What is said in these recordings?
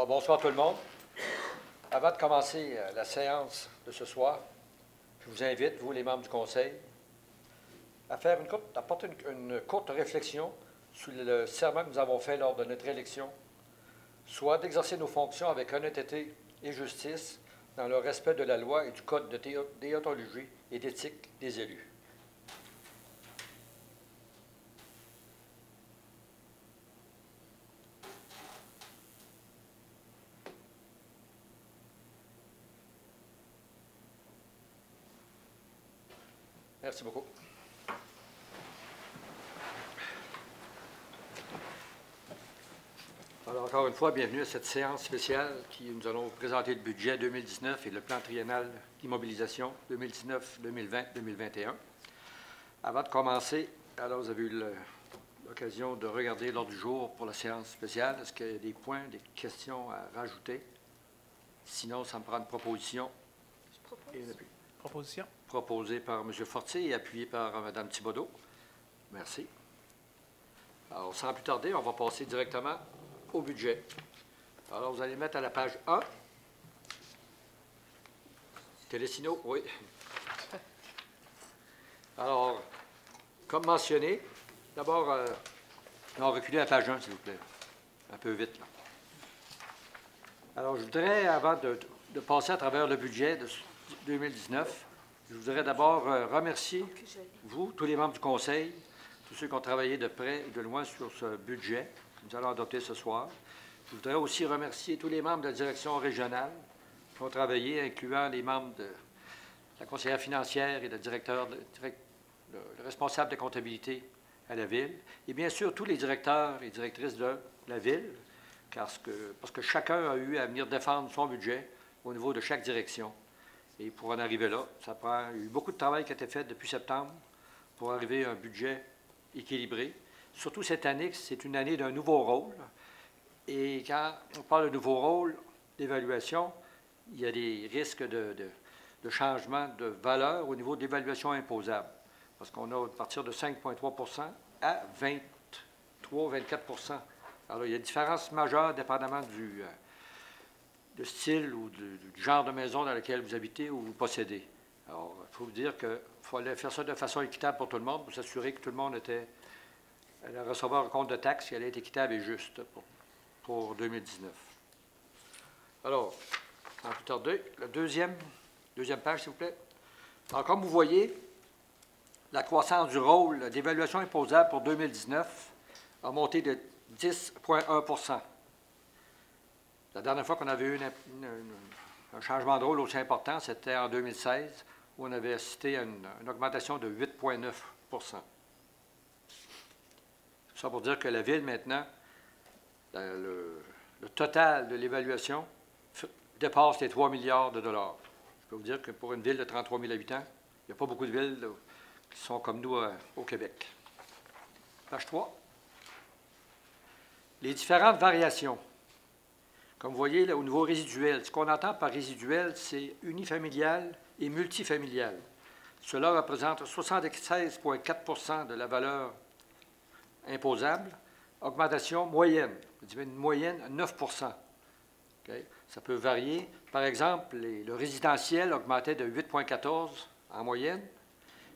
Alors, bonsoir tout le monde. Avant de commencer la séance de ce soir, je vous invite, vous les membres du Conseil, à apporter une courte réflexion sur le serment que nous avons fait lors de notre élection, soit d'exercer nos fonctions avec honnêteté et justice dans le respect de la loi et du code de déontologie et d'éthique des élus. Merci beaucoup. Alors, encore une fois, bienvenue à cette séance spéciale qui nous allons vous présenter le budget 2019 et le plan triennal d'immobilisation 2019-2020-2021. Avant de commencer, alors vous avez eu l'occasion de regarder l'ordre du jour pour la séance spéciale. Est-ce qu'il y a des points, des questions à rajouter? Sinon, ça me prend une proposition. Je propose. Et une appui. Proposition. Proposée par M. Fortier et appuyée par Mme Thibodeau. Merci. Alors, sans plus tarder, on va passer directement au budget. Alors, vous allez mettre à la page 1. Télésino, oui. Alors, comme mentionné, d'abord, on reculer à la page 1, s'il vous plaît. Un peu vite, là. Alors, je voudrais, avant de passer à travers le budget de 2019, je voudrais d'abord remercier vous, tous les membres du Conseil, tous ceux qui ont travaillé de près et de loin sur ce budget que nous allons adopter ce soir. Je voudrais aussi remercier tous les membres de la direction régionale qui ont travaillé, incluant les membres de la conseillère financière et le directeur, le responsable de comptabilité à la Ville, et bien sûr tous les directeurs et directrices de la Ville, parce que chacun a eu à venir défendre son budget au niveau de chaque direction. Et pour en arriver là, il y a eu beaucoup de travail qui a été fait depuis septembre pour arriver à un budget équilibré. Surtout cette année, c'est une année d'un nouveau rôle. Et quand on parle de nouveau rôle d'évaluation, il y a des risques de changement de valeur au niveau de l'évaluation imposable. Parce qu'on a à partir de 5,3 à 23-24 Alors, il y a une différence majeure dépendamment du style ou du genre de maison dans laquelle vous habitez ou vous possédez. Alors, il faut vous dire qu'il fallait faire ça de façon équitable pour tout le monde, pour s'assurer que tout le monde allait recevoir un compte de taxes qui allait être équitable et juste pour 2019. Alors, sans plus tarder, la deuxième page, s'il vous plaît. Alors, comme vous voyez, la croissance du rôle d'évaluation imposable pour 2019 a monté de 10,1 La dernière fois qu'on avait eu un changement de rôle aussi important, c'était en 2016, où on avait assisté à une augmentation de 8,9 Ça pour dire que la Ville, maintenant, le total de l'évaluation dépasse les 3 milliards de dollars. Je peux vous dire que pour une ville de 33 000 habitants, il n'y a pas beaucoup de villes qui sont comme nous au Québec. Page 3. Les différentes variations. Comme vous voyez, là, au niveau résiduel, ce qu'on entend par résiduel, c'est unifamilial et multifamilial. Cela représente 76,4 de la valeur imposable. Augmentation moyenne, une moyenne 9 Okay? Ça peut varier. Par exemple, le résidentiel augmentait de 8,14 en moyenne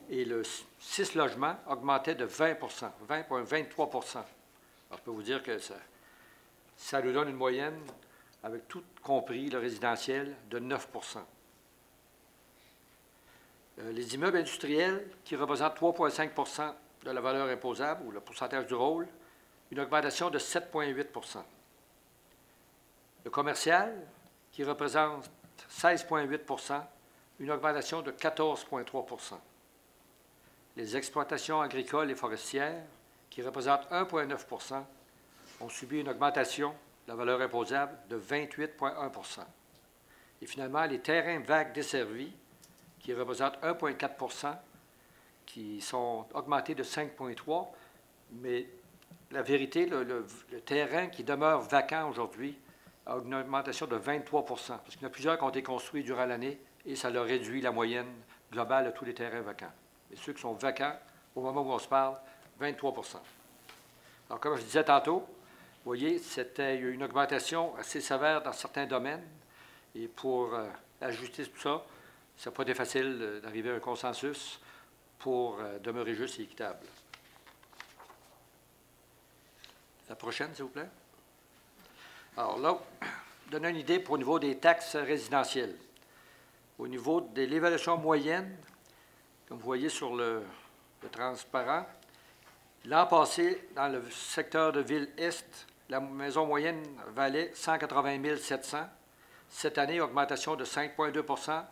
et le 6 logements augmentait de 20,23 Alors, je peux vous dire que ça nous donne une moyenne, avec tout compris, le résidentiel, de 9 Les immeubles industriels, qui représentent 3,5 de la valeur imposable, ou le pourcentage du rôle, une augmentation de 7,8 Le commercial, qui représente 16,8 une augmentation de 14,3 Les exploitations agricoles et forestières, qui représentent 1,9 ont subi une augmentation de la valeur imposable de 28,1 Et finalement, les terrains vagues desservis, qui représentent 1,4 qui sont augmentés de 5,3 mais la vérité, le terrain qui demeure vacant aujourd'hui a une augmentation de 23 parce qu'il y en a plusieurs qui ont été construits durant l'année et ça leur réduit la moyenne globale de tous les terrains vacants. Et ceux qui sont vacants, au moment où on se parle, 23 Alors, comme je disais tantôt, Vous voyez, il y a eu une augmentation assez sévère dans certains domaines. Et pour ajuster tout ça, ça n'a pas été facile d'arriver à un consensus pour demeurer juste et équitable. La prochaine, s'il vous plaît. Alors là, donner une idée pour au niveau des taxes résidentielles. Au niveau de l'évaluation moyenne, comme vous voyez sur le transparent, l'an passé, dans le secteur de Ville-Est, la maison moyenne valait 180 700. Cette année, augmentation de 5,2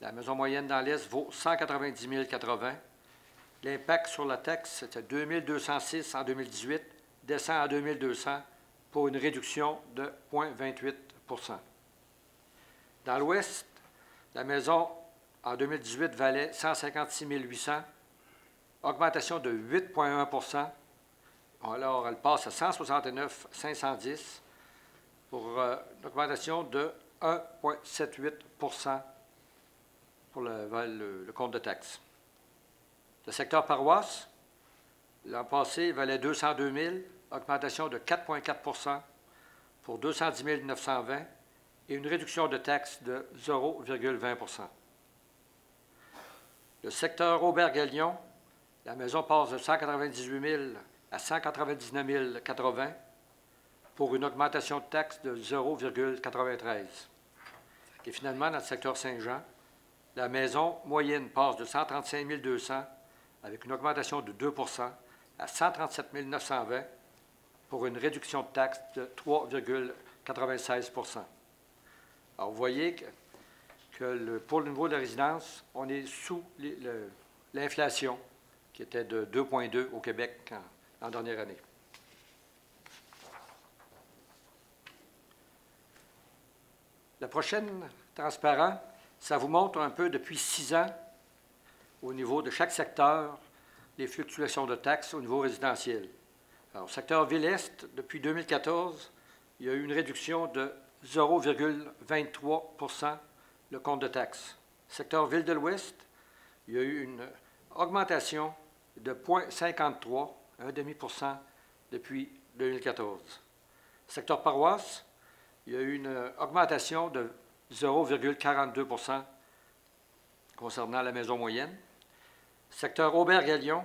La maison moyenne dans l'Est vaut 190 080. L'impact sur la taxe, c'était 2 206 en 2018, descend à 2 200 pour une réduction de 0,28 Dans l'Ouest, la maison en 2018 valait 156 800, augmentation de 8,1 Alors, elle passe à 169 510 pour une augmentation de 1,78 pour le compte de taxes. Le secteur paroisse, l'an passé, valait 202 000, augmentation de 4,4 pour 210 920 et une réduction de taxes de 0,20 Le secteur Auberge-Lyon, la maison passe de 198 000 à 199 080 pour une augmentation de taxes de 0,93 Et finalement, dans le secteur Saint-Jean, la maison moyenne passe de 135 200 avec une augmentation de 2 à 137 920 pour une réduction de taxes de 3,96 Alors, vous voyez que pour le niveau de la résidence, on est sous l'inflation qui était de 2,2 au Québec en dernière année. La prochaine, transparent, ça vous montre un peu depuis 6 ans, au niveau de chaque secteur, les fluctuations de taxes au niveau résidentiel. Alors, secteur Ville-Est, depuis 2014, il y a eu une réduction de 0,23 le compte de taxes. Secteur Ville de l'Ouest, il y a eu une augmentation de 0,53, 0,5 depuis 2014. Secteur paroisse, il y a eu une augmentation de 0,42 concernant la maison moyenne. Secteur Auberge-Lyon,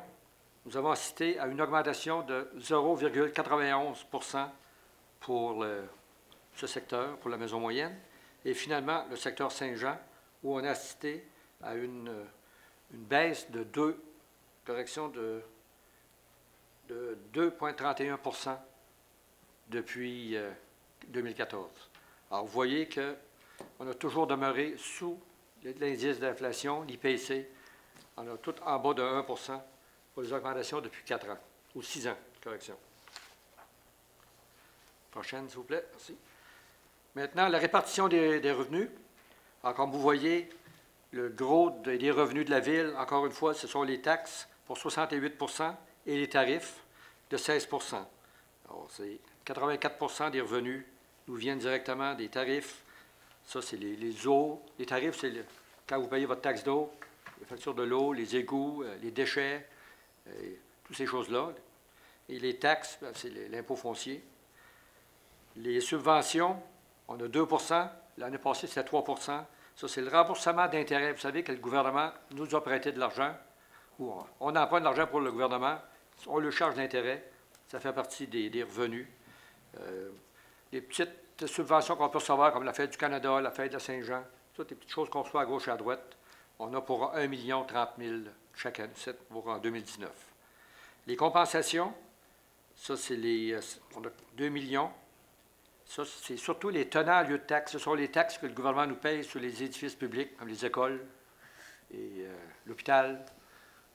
nous avons assisté à une augmentation de 0,91 pour ce secteur, pour la maison moyenne. Et finalement, le secteur Saint-Jean, où on a assisté à une baisse de 2,31 depuis 2014. Alors, vous voyez qu'on a toujours demeuré sous l'indice d'inflation, l'IPC. On a tout en bas de 1 pour les augmentations depuis 4 ans, ou 6 ans, correction. Prochaine, s'il vous plaît. Merci. Maintenant, la répartition des revenus. Alors, comme vous voyez, le gros des revenus de la Ville, encore une fois, ce sont les taxes pour 68 et les tarifs de 16 Alors, c'est 84 des revenus nous viennent directement des tarifs. Ça, c'est les eaux. Les tarifs, c'est quand vous payez votre taxe d'eau, les factures de l'eau, les égouts, les déchets, toutes ces choses-là. Et les taxes, c'est l'impôt foncier. Les subventions, on a 2 L'année passée, c'était 3 Ça, c'est le remboursement d'intérêts. Vous savez que le gouvernement nous a prêté de l'argent. On emprunte de l'argent pour le gouvernement. On le charge d'intérêt. Ça fait partie des revenus. Les petites subventions qu'on peut recevoir, comme la Fête du Canada, la Fête de Saint-Jean, toutes les petites choses qu'on reçoit à gauche et à droite, on a pour 1 30 000 chaque année, pour en 2019. Les compensations, ça, c'est on a 2 millions. Ça, c'est surtout les tenants en lieu de taxes. Ce sont les taxes que le gouvernement nous paye sur les édifices publics, comme les écoles et l'hôpital,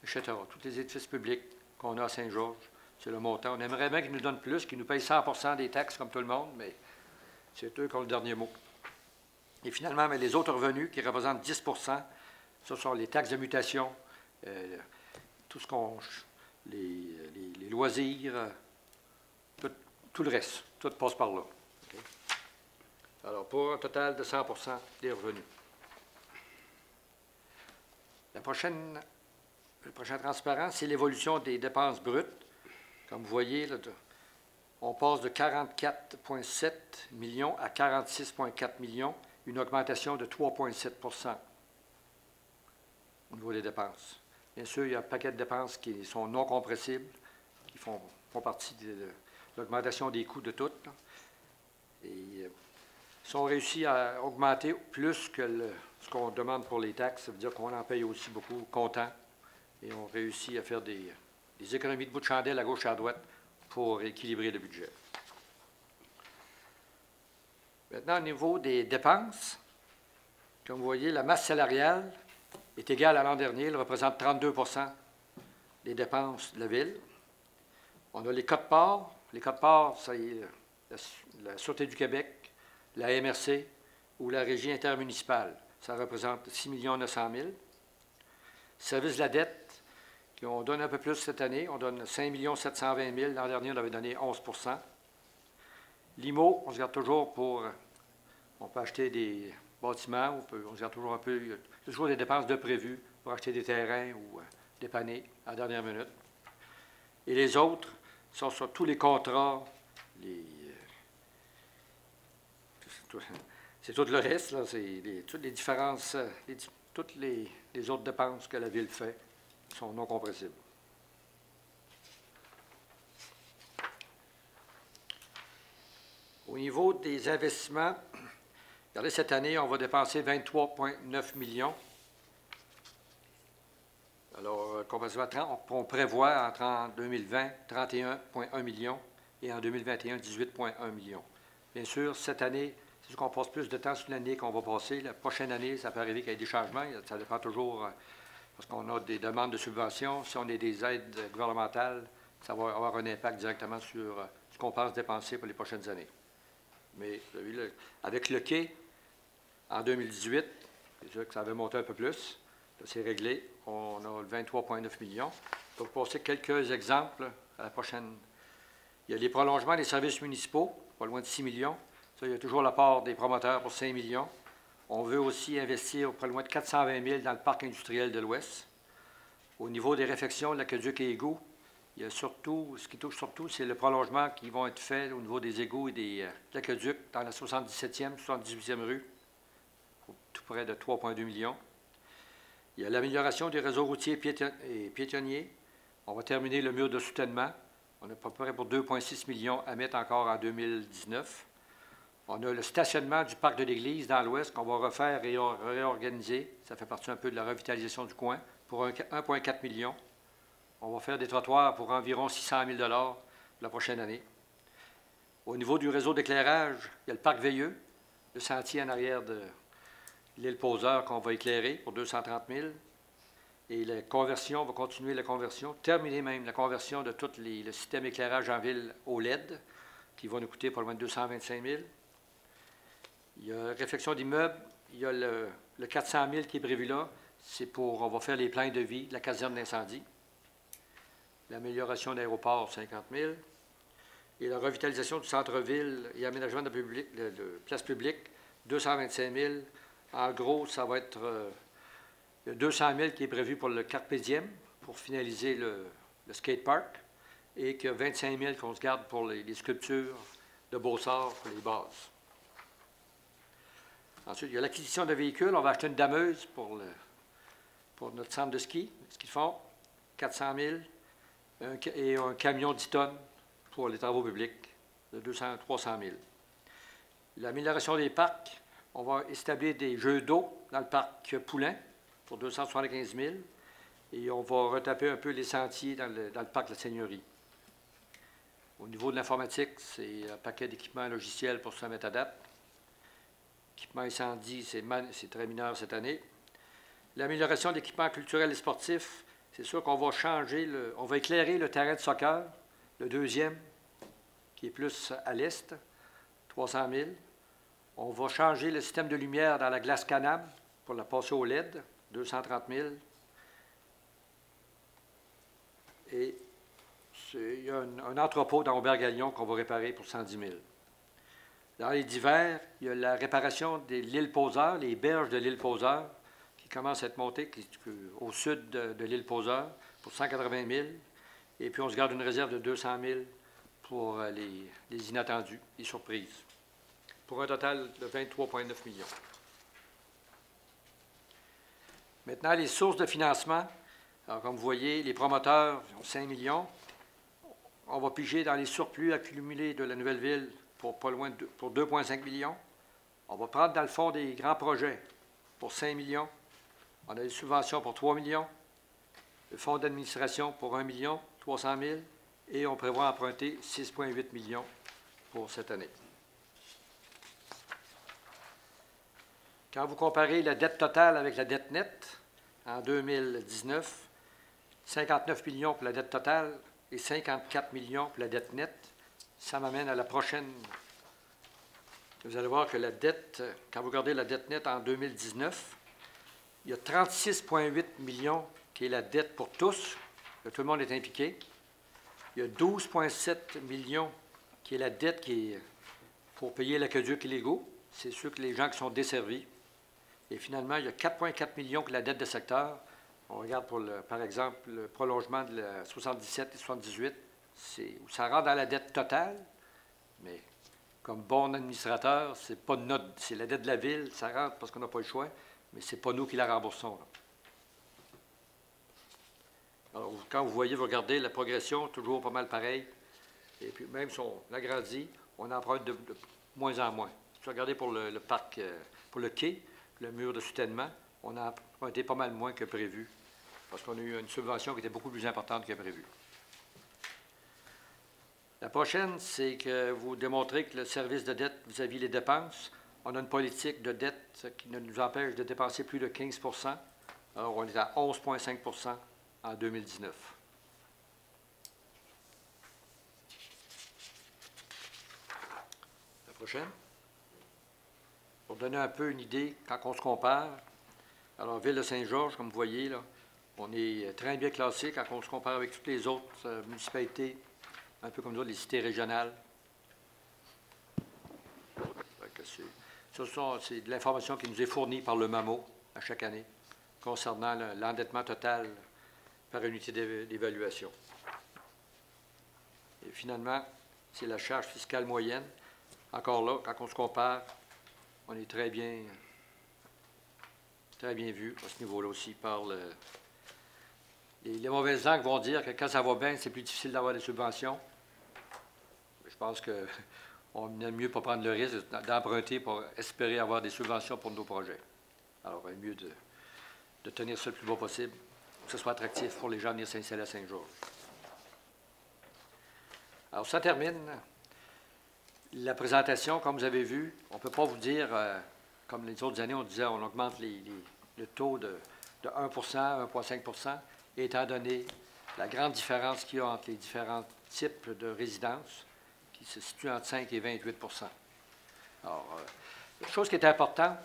etc. Tous les édifices publics qu'on a à Saint-Georges, c'est le montant. On aimerait bien qu'ils nous donnent plus, qu'ils nous payent 100 des taxes comme tout le monde, mais c'est eux qui ont le dernier mot. Et finalement, mais les autres revenus qui représentent 10 ce sont les taxes de mutation, tout ce qu'on... les loisirs, tout le reste, tout passe par là. Okay? Alors, pour un total de 100 des revenus. Le prochain transparent, c'est l'évolution des dépenses brutes. Comme vous voyez, là, On passe de 44,7 millions à 46,4 millions, une augmentation de 3,7 au niveau des dépenses. Bien sûr, il y a un paquet de dépenses qui sont non compressibles, qui font partie de l'augmentation des coûts de toutes. Et si on réussit à augmenter plus que ce qu'on demande pour les taxes, ça veut dire qu'on en paye aussi beaucoup comptant. Et on réussit à faire des économies de bout de chandelle à gauche et à droite pour équilibrer le budget. Maintenant, au niveau des dépenses, comme vous voyez, la masse salariale est égale à l'an dernier. Elle représente 32 des dépenses de la Ville. On a les quotes-parts. Les quotes-parts, c'est la Sûreté du Québec, la MRC ou la Régie intermunicipale. Ça représente 6 900 000. Service de la dette, on donne un peu plus cette année. On donne 5 720 000. L'an dernier, on avait donné 11 L'IMO, on se garde toujours pour... On peut acheter des bâtiments, on se garde toujours un peu... Il y a toujours des dépenses de prévues pour acheter des terrains ou dépanner à la dernière minute. Et les autres sont sur tous les contrats, c'est tout le reste, là, c'est toutes les différences, toutes les autres dépenses que la Ville fait sont non compressibles. Au niveau des investissements, regardez, cette année, on va dépenser 23,9 millions. Alors, comparativement à 30, on prévoit en 2020 31,1 millions et en 2021 18,1 millions. Bien sûr, cette année, c'est sûr qu'on passe plus de temps sur l'année qu'on va passer. La prochaine année, ça peut arriver qu'il y ait des changements. Ça dépend toujours, parce qu'on a des demandes de subventions. Si on a des aides gouvernementales, ça va avoir un impact directement sur ce qu'on pense dépenser pour les prochaines années. Mais avec le quai, en 2018, c'est sûr que ça avait monté un peu plus. C'est réglé. On a 23,9 millions. Donc, pour passer quelques exemples à la prochaine. Il y a les prolongements des services municipaux, pas loin de 6 millions. Ça, il y a toujours la part des promoteurs pour 5 millions. On veut aussi investir pas loin de 420 000 dans le parc industriel de l'Ouest. Au niveau des réfections de l'aqueduc et égouts, il y a surtout, ce qui touche surtout, c'est le prolongement qui vont être faits au niveau des égouts et de l'aqueduc dans la 77e, 78e rue, tout près de 3,2 millions. Il y a l'amélioration des réseaux routiers et piétonniers. On va terminer le mur de soutènement. On est à peu près pour 2,6 millions à mettre encore en 2019. On a le stationnement du parc de l'Église dans l'Ouest qu'on va refaire et réorganiser. Ça fait partie un peu de la revitalisation du coin pour 1,4 million. On va faire des trottoirs pour environ 600 000 $ la prochaine année. Au niveau du réseau d'éclairage, il y a le parc Veilleux, le sentier en arrière de l'île Poseur qu'on va éclairer pour 230 000. Et la conversion, on va continuer la conversion, terminer même la conversion de tout le système éclairage en ville au LED, qui va nous coûter pas loin de 225 000. Il y a la réfection d'immeubles, il y a le 400 000 qui est prévu là, c'est pour, on va faire les plans de vie de la caserne d'incendie. L'amélioration d'aéroport, 50 000. Et la revitalisation du centre-ville et aménagement de places publiques, 225 000. En gros, ça va être il y a 200 000 qui est prévu pour le Carpe Diem, pour finaliser le skatepark, et qu'il y a 25 000 qu'on se garde pour les sculptures de Beaussart pour les bases. Ensuite, il y a l'acquisition de véhicules. On va acheter une dameuse pour notre centre de ski de fond, 400 000, et un camion 10 tonnes pour les travaux publics de 300 000. L'amélioration des parcs. On va établir des jeux d'eau dans le parc Poulain pour 275 000 et on va retaper un peu les sentiers dans le parc de la Seigneurie. Au niveau de l'informatique, c'est un paquet d'équipements logiciels pour se mettre à date. Équipement incendie, c'est très mineur cette année. L'amélioration d'équipements culturels et sportifs, c'est sûr qu'on va changer, on va éclairer le terrain de soccer, le deuxième, qui est plus à l'est, 300 000. On va changer le système de lumière dans la glace Canam pour la passer au LED, 230 000. Et il y a un entrepôt dans Aubert-Galion qu'on va réparer pour 110 000. Dans les divers, il y a la réparation de l'île Poseur, les berges de l'île Poseur, qui commencent à être montées au sud de l'île Poseur pour 180 000. Et puis on se garde une réserve de 200 000 pour les inattendus, les surprises, pour un total de 23,9 millions. Maintenant, les sources de financement. Alors, comme vous voyez, les promoteurs ont 5 millions. On va piger dans les surplus accumulés de la Nouvelle-Ville pour pas loin de, pour 2,5 millions. On va prendre dans le fond des grands projets pour 5 millions. On a des subventions pour 3 millions. Le fonds d'administration pour 1 million 300 000. Et on prévoit emprunter 6,8 millions pour cette année. Quand vous comparez la dette totale avec la dette nette, en 2019, 59 millions pour la dette totale et 54 millions pour la dette nette, ça m'amène à la prochaine. Vous allez voir que la dette, quand vous regardez la dette nette en 2019, il y a 36,8 millions qui est la dette pour tous, que tout le monde est impliqué. Il y a 12,7 millions qui est la dette qui est pour payer l'aqueduc illégaux. C'est sûr que les gens qui sont desservis. Et finalement, il y a 4,4 millions que la dette de secteur. On regarde pour, par exemple, le prolongement de la 77 et 78. Ça rentre dans la dette totale, mais comme bon administrateur, c'est pas notre, c'est la dette de la ville, ça rentre parce qu'on n'a pas le choix, mais c'est pas nous qui la remboursons. Là. Alors, quand vous voyez, vous regardez la progression, toujours pas mal pareil. Et puis, même si on agrandit, on emprunte de moins en moins. Si vous regardez pour le parc, pour le quai, le mur de soutènement, on a emprunté pas mal moins que prévu, parce qu'on a eu une subvention qui était beaucoup plus importante que prévu. La prochaine, c'est que vous démontrez que le service de dette vis-à-vis les dépenses, on a une politique de dette qui ne nous empêche de dépenser plus de 15 %. Alors, on est à 11,5 % en 2019. La prochaine. Pour donner un peu une idée, quand on se compare, alors Ville de Saint-Georges, comme vous voyez, là, on est très bien classé quand on se compare avec toutes les autres municipalités, un peu comme nous, les cités régionales. C'est de l'information qui nous est fournie par le MAMO à chaque année concernant l'endettement total par unité d'évaluation. Et finalement, c'est la charge fiscale moyenne. Encore là, quand on se compare, on est très bien vu à ce niveau-là aussi par les mauvaises langues vont dire que quand ça va bien, c'est plus difficile d'avoir des subventions. Je pense qu'on aime mieux pas prendre le risque d'emprunter pour espérer avoir des subventions pour nos projets. Alors, il est mieux de tenir ça le plus bas possible, pour que ce soit attractif pour les gens de venir s'installer à Saint-Georges. Alors, ça termine la présentation. Comme vous avez vu, on ne peut pas vous dire, comme les autres années, on disait on augmente le taux de 1 1,5 %, étant donné la grande différence qu'il y a entre les différents types de résidences, qui se situe entre 5 et 28 %. Alors, une chose qui est importante,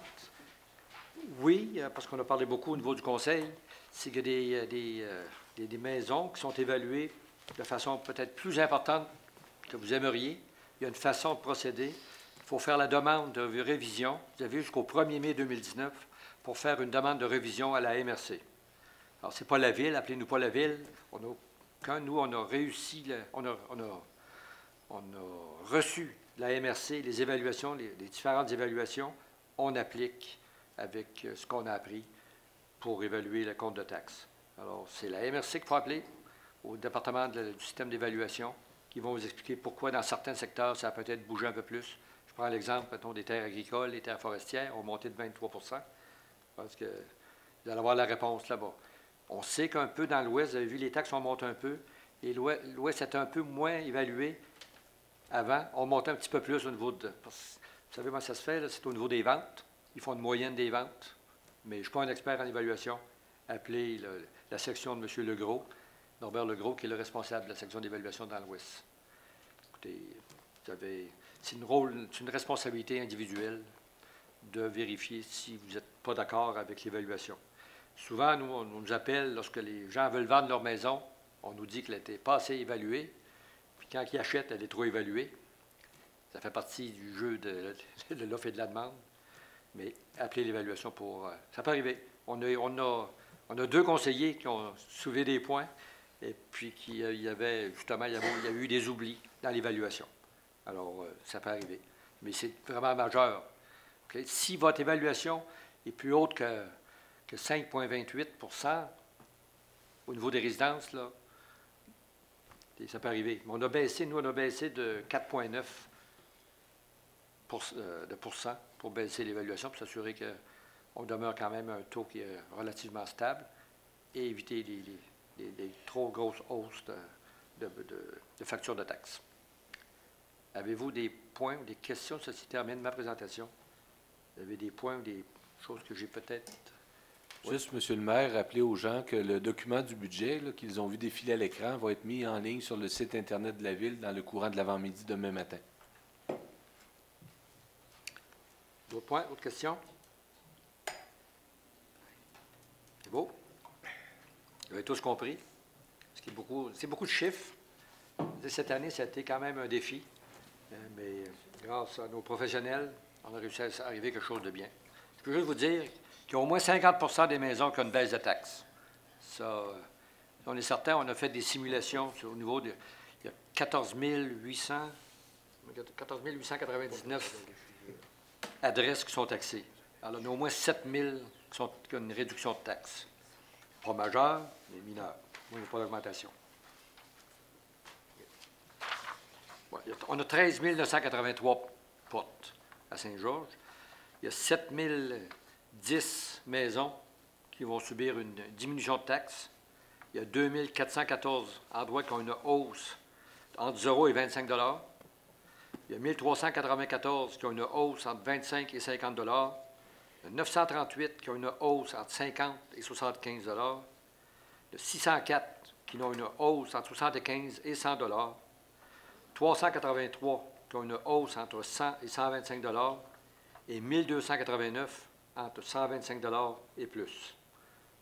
oui, parce qu'on a parlé beaucoup au niveau du conseil, c'est qu'il y a des maisons qui sont évaluées de façon peut-être plus importante que vous aimeriez. Il y a une façon de procéder. Il faut faire la demande de révision. Vous avez jusqu'au 1er mai 2019 pour faire une demande de révision à la MRC. Alors, ce n'est pas la Ville, appelez-nous pas la Ville. Quand nous, on a réussi, on a reçu la MRC, les évaluations, les différentes évaluations, on applique avec ce qu'on a appris pour évaluer le compte de taxes. Alors, c'est la MRC qu'il faut appeler au département du système d'évaluation qui vont vous expliquer pourquoi dans certains secteurs, ça a peut-être bougé un peu plus. Je prends l'exemple, mettons, des terres agricoles, les terres forestières ont monté de 23 %. Parce que vous allez avoir la réponse là-bas. On sait qu'un peu dans l'Ouest, vous avez vu, les taxes ont monté un peu, et l'Ouest est un peu moins évalué avant. On montait un petit peu plus au niveau de... Vous savez comment ça se fait, c'est au niveau des ventes. Ils font une moyenne des ventes. Mais je ne suis pas un expert en évaluation. Appelez la section de M. Legros, Norbert Legros, qui est le responsable de la section d'évaluation dans l'Ouest. Écoutez, c'est une responsabilité individuelle de vérifier si vous n'êtes pas d'accord avec l'évaluation. Souvent, on nous appelle lorsque les gens veulent vendre leur maison, on nous dit qu'elle n'était pas assez évaluée, puis quand ils achètent, elle est trop évaluée. Ça fait partie du jeu de l'offre et de la demande. Mais appelez l'évaluation pour... ça peut arriver. On a 2 conseillers qui ont soulevé des points, et puis qu'il y avait, justement, il y a eu des oublis dans l'évaluation. Alors, ça peut arriver. Mais c'est vraiment majeur. Okay? Si votre évaluation est plus haute que 5,28 au niveau des résidences, là, ça peut arriver. Mais on a baissé de 4,9 pour baisser l'évaluation, pour s'assurer qu'on demeure quand même un taux qui est relativement stable et éviter les trop grosses hausses de factures de taxes. Avez-vous des points ou des questions? Ceci termine ma présentation. Vous avez des points ou des choses que j'ai peut-être... Juste, M. le maire, rappeler aux gens que le document du budget qu'ils ont vu défiler à l'écran va être mis en ligne sur le site Internet de la Ville dans le courant de l'avant-midi demain matin. D'autres points, d'autres questions? C'est beau? Vous avez tous compris? C'est beaucoup de chiffres. Cette année, ça a été quand même un défi. Mais grâce à nos professionnels, on a réussi à arriver à quelque chose de bien. Je peux juste vous dire qu'il y a au moins 50 des maisons qui ont une baisse de taxes. Ça, on est certain, on a fait des simulations au niveau de... Il y a 14 899 adresses qui sont taxées. Alors, il y en a au moins 7 000 qui ont une réduction de taxes. Pas majeure, mais mineure. Il n'y a pas d'augmentation. Ouais, on a 13 983 portes à Saint-Georges. Il y a 7 010 maisons qui vont subir une diminution de taxes. Il y a 2 414 endroits qui ont une hausse entre 0 et 25 $. Il y a 1 394 qui ont une hausse entre 25 et 50 $. Il y a 938 qui ont une hausse entre 50 et 75 $. Il y a 604 qui ont une hausse entre 75 et 100 $. 383 qui ont une hausse entre 100 et 125 $ et 1289 entre 125 $ et plus.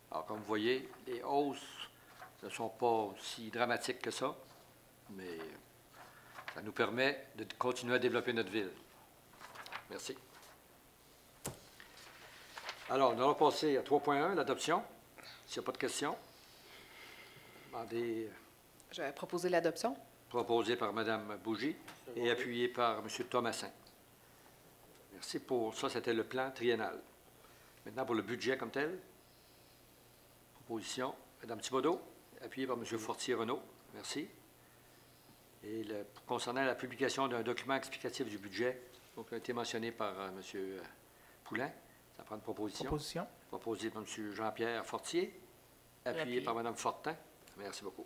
Alors, comme vous voyez, les hausses ne sont pas aussi dramatiques que ça, mais ça nous permet de continuer à développer notre ville. Merci. Alors, nous allons passer à 3.1, l'adoption. S'il n'y a pas de questions, demandez... Je vais proposer l'adoption. Proposé par Mme Bougie et appuyé par M. Thomassin. Merci pour ça. C'était le plan triennal. Maintenant, pour le budget comme tel, proposition, Mme Thibodeau, appuyé par M. Fortier-Renaud. Merci. Et concernant la publication d'un document explicatif du budget, donc, a été mentionné par M. Poulain, ça prend une proposition. Proposé par M. Jean-Pierre Fortier, appuyé par Mme Fortin. Merci beaucoup.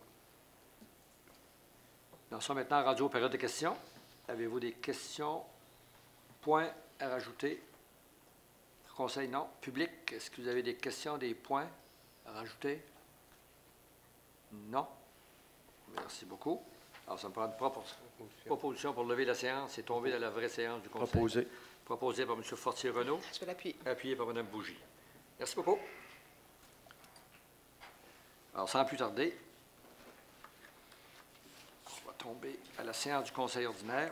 Nous sommes maintenant rendus aux périodes de questions. Avez-vous des questions, points à rajouter? Conseil, non. Public, est-ce que vous avez des questions, des points à rajouter? Non. Merci beaucoup. Alors, ça me prend une proposition pour lever la séance et tomber dans la vraie séance du Conseil. Proposé. Proposé par M. Fortier-Renaud. Je vais l'appuyer. Appuyé par Mme Bougie. Merci beaucoup. Alors, sans plus tarder, tomber à la séance du Conseil ordinaire.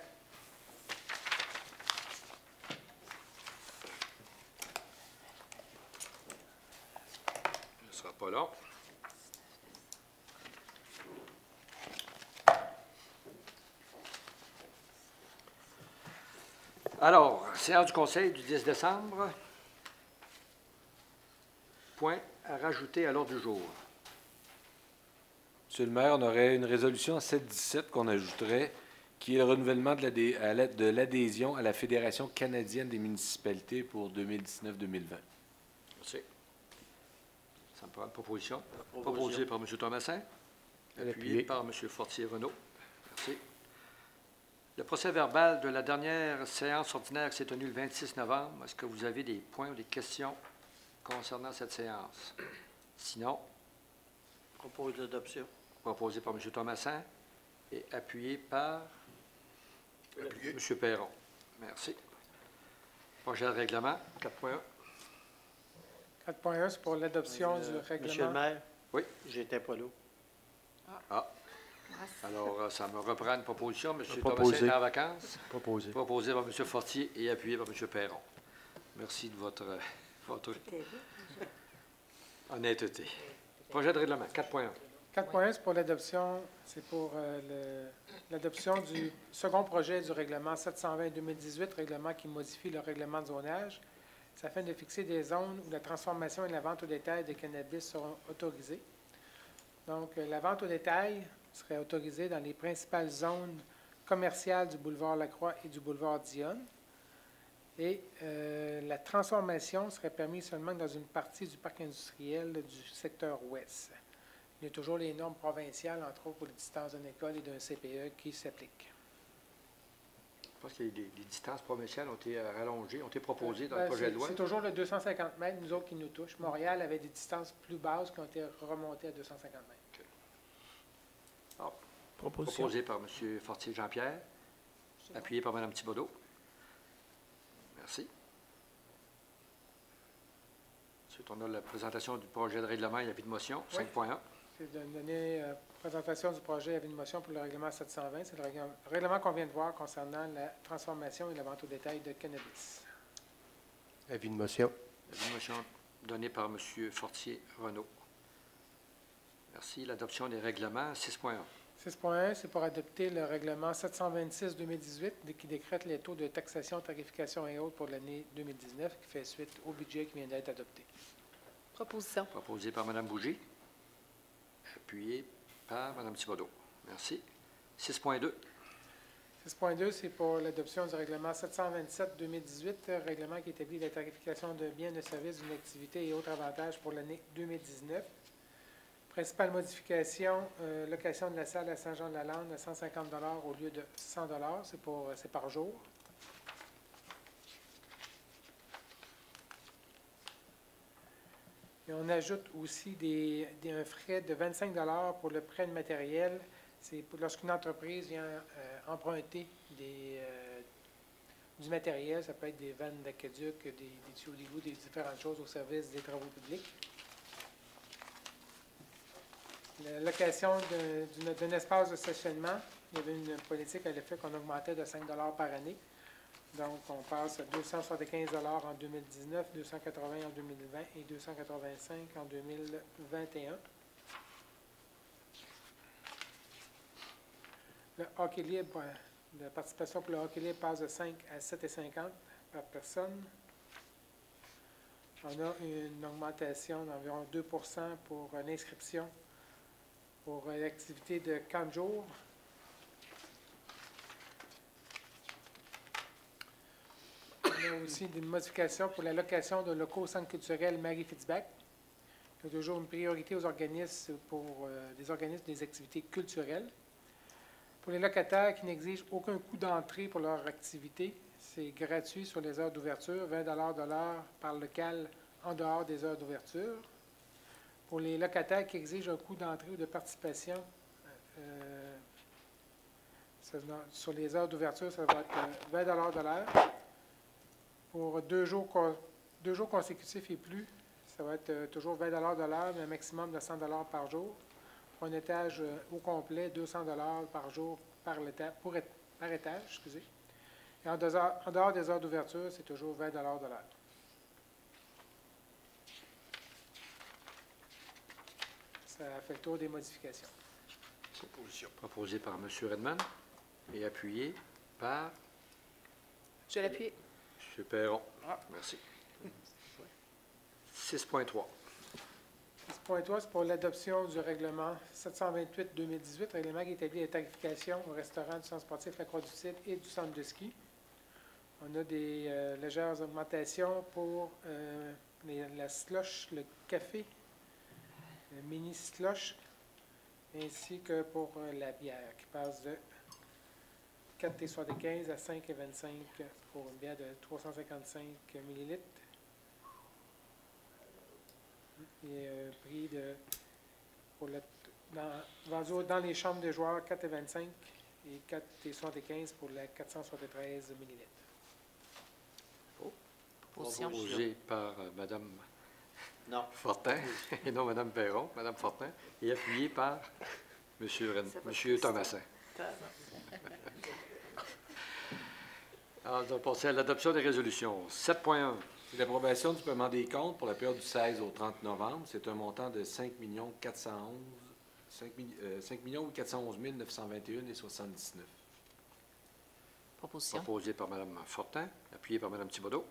Ce ne sera pas long. Alors, séance du Conseil du 10 décembre. Point à rajouter à l'ordre du jour. Monsieur le maire, on aurait une résolution 717 qu'on ajouterait, qui est le renouvellement de l'adhésion à la Fédération canadienne des municipalités pour 2019-2020. Merci. Ça me prend une proposition. Proposée par M. Thomassin, appuyée par M. Fortier-Renaud. Merci. Le procès-verbal de la dernière séance ordinaire qui s'est tenue le 26 novembre, est-ce que vous avez des points ou des questions concernant cette séance? Sinon, Propose l'adoption. proposé par M. Thomassin et appuyé par M. Perron. Merci. Projet de règlement, 4.1. 4.1, c'est pour l'adoption du règlement. Monsieur le maire? Oui. J'étais pas là. Ah. Alors, ça me reprend une proposition. M. Proposé. Thomassin est en vacances. Proposé. Proposé par M. Fortier et appuyé par M. Perron. Merci de votre honnêteté. Projet de règlement, 4.1. 4.1, c'est pour l'adoption, l'adoption du second projet du règlement 720-2018, règlement qui modifie le règlement de zonage. C'est afin de fixer des zones où la transformation et la vente au détail de cannabis seront autorisées. Donc, la vente au détail serait autorisée dans les principales zones commerciales du boulevard Lacroix et du boulevard Dionne. Et la transformation serait permise seulement dans une partie du parc industriel du secteur ouest. Il y a toujours les normes provinciales, entre autres pour les distances d'une école et d'un CPE, qui s'appliquent. Je pense que les distances provinciales ont été rallongées, ont été proposées dans le projet de loi. C'est toujours le 250 mètres, nous autres, qui nous touchent. Montréal avait des distances plus basses qui ont été remontées à 250 mètres. Ah, Proposition. proposé par M. Fortier Jean-Pierre, appuyé par Mme Thibodeau. Merci. Ensuite, on a la présentation du projet de règlement et avis de motion, Oui. 5.1. C'est de donner présentation du projet avis de motion pour le règlement 720. C'est le règlement qu'on vient de voir concernant la transformation et la vente au détail de cannabis. Avis de motion. Avis de motion donné par M. Fortier Renaud. Merci. L'adoption des règlements, 6.1. 6.1, c'est pour adopter le règlement 726-2018 qui décrète les taux de taxation, tarification et autres pour l'année 2019, qui fait suite au budget qui vient d'être adopté. Proposition. Proposé par Mme Bougie, appuyé par Mme Thibodeau. Merci. 6.2. 6.2, c'est pour l'adoption du règlement 727-2018, règlement qui établit la tarification de biens et de services d'une activité et autres avantages pour l'année 2019. Principale modification, location de la salle à Saint-Jean-de-la-Lande à 150 $ au lieu de 100 $, c'est par jour. Et on ajoute aussi un frais de 25 $ pour le prêt de matériel. C'est lorsqu'une entreprise vient emprunter du matériel, ça peut être des vannes d'aqueduc, des tuyaux d'égout, des différentes choses au service des travaux publics. La location d'un espace de stationnement, il y avait une politique à l'effet qu'on augmentait de 5 $ par année. Donc, on passe à 275 $ en 2019, 280 en 2020 et 285 en 2021. Le hockey libre, la participation pour le hockey libre passe de 5 à 7,50 $ par personne. On a une augmentation d'environ 2 % pour l'inscription pour l'activité de 4 jours. On a aussi des modifications pour la location de locaux au centre culturel Marie-Fitzbach. Il y a toujours une priorité aux organismes pour des organismes des activités culturelles. Pour les locataires qui n'exigent aucun coût d'entrée pour leur activité, c'est gratuit sur les heures d'ouverture, 20 $ de l'heure par local en dehors des heures d'ouverture. Pour les locataires qui exigent un coût d'entrée ou de participation, sur les heures d'ouverture, ça va être 20 $ de l'heure. Pour deux jours consécutifs et plus, ça va être toujours 20 $ de l'heure, mais un maximum de 100 $ par jour. Pour un étage au complet, 200 $ par jour par étage. Excusez. Et en dehors des heures d'ouverture, c'est toujours 20 $ de l'heure. Ça fait le tour des modifications. Proposition. Proposé par M. Redman et appuyé par Je l'appuie. M. Perron. Merci. 6.3. 6.3, c'est pour l'adoption du règlement 728-2018, règlement qui établit les tarifications au restaurant du centre sportif La Croix-du-Sud et du centre de ski. On a des légères augmentations pour la slush, le café, le mini slush, ainsi que pour la bière qui passe de 4,75 à 5,25 pour une bière de 355 ml. Et prix vendu dans les chambres de joueurs, 4,25 et 4,75 pour la 473 ml. Proposition. Proposé par Mme Non. Fortin et non Mme Perron, Mme Fortin, et appuyé par M. Thomasin. Alors, nous allons passer à l'adoption des résolutions. 7.1. C'est l'approbation du paiement des comptes pour la période du 16 au 30 novembre. C'est un montant de 5 411 5 411 921,79. Proposition. Proposé par Mme Fortin, appuyé par Mme Thibodeau.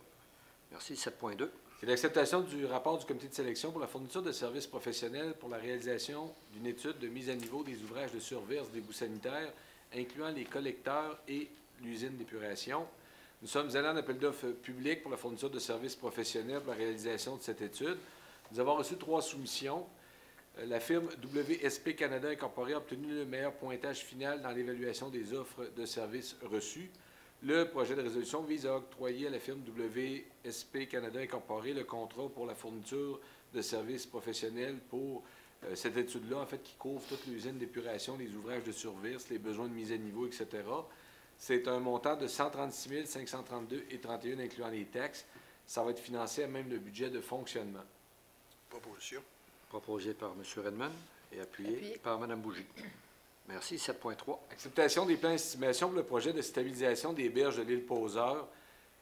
Merci. 7.2. Et l'acceptation du rapport du comité de sélection pour la fourniture de services professionnels pour la réalisation d'une étude de mise à niveau des ouvrages de surveillance d'égouts sanitaires, incluant les collecteurs et l'usine d'épuration. Nous sommes allés en appel d'offres public pour la fourniture de services professionnels pour la réalisation de cette étude. Nous avons reçu 3 soumissions. La firme WSP Canada Incorporée a obtenu le meilleur pointage final dans l'évaluation des offres de services reçues. Le projet de résolution vise à octroyer à la firme WSP Canada Incorporée le contrat pour la fourniture de services professionnels pour cette étude-là, en fait, qui couvre toute l'usine d'épuration, les ouvrages de surveillance, les besoins de mise à niveau, etc. C'est un montant de 136 532,31 incluant les taxes. Ça va être financé à même le budget de fonctionnement. Proposition. Proposé par M. Redmond et appuyé par Mme Bougie. Merci. 7.3. Acceptation des plans d'estimation pour le projet de stabilisation des berges de l'île Poseur.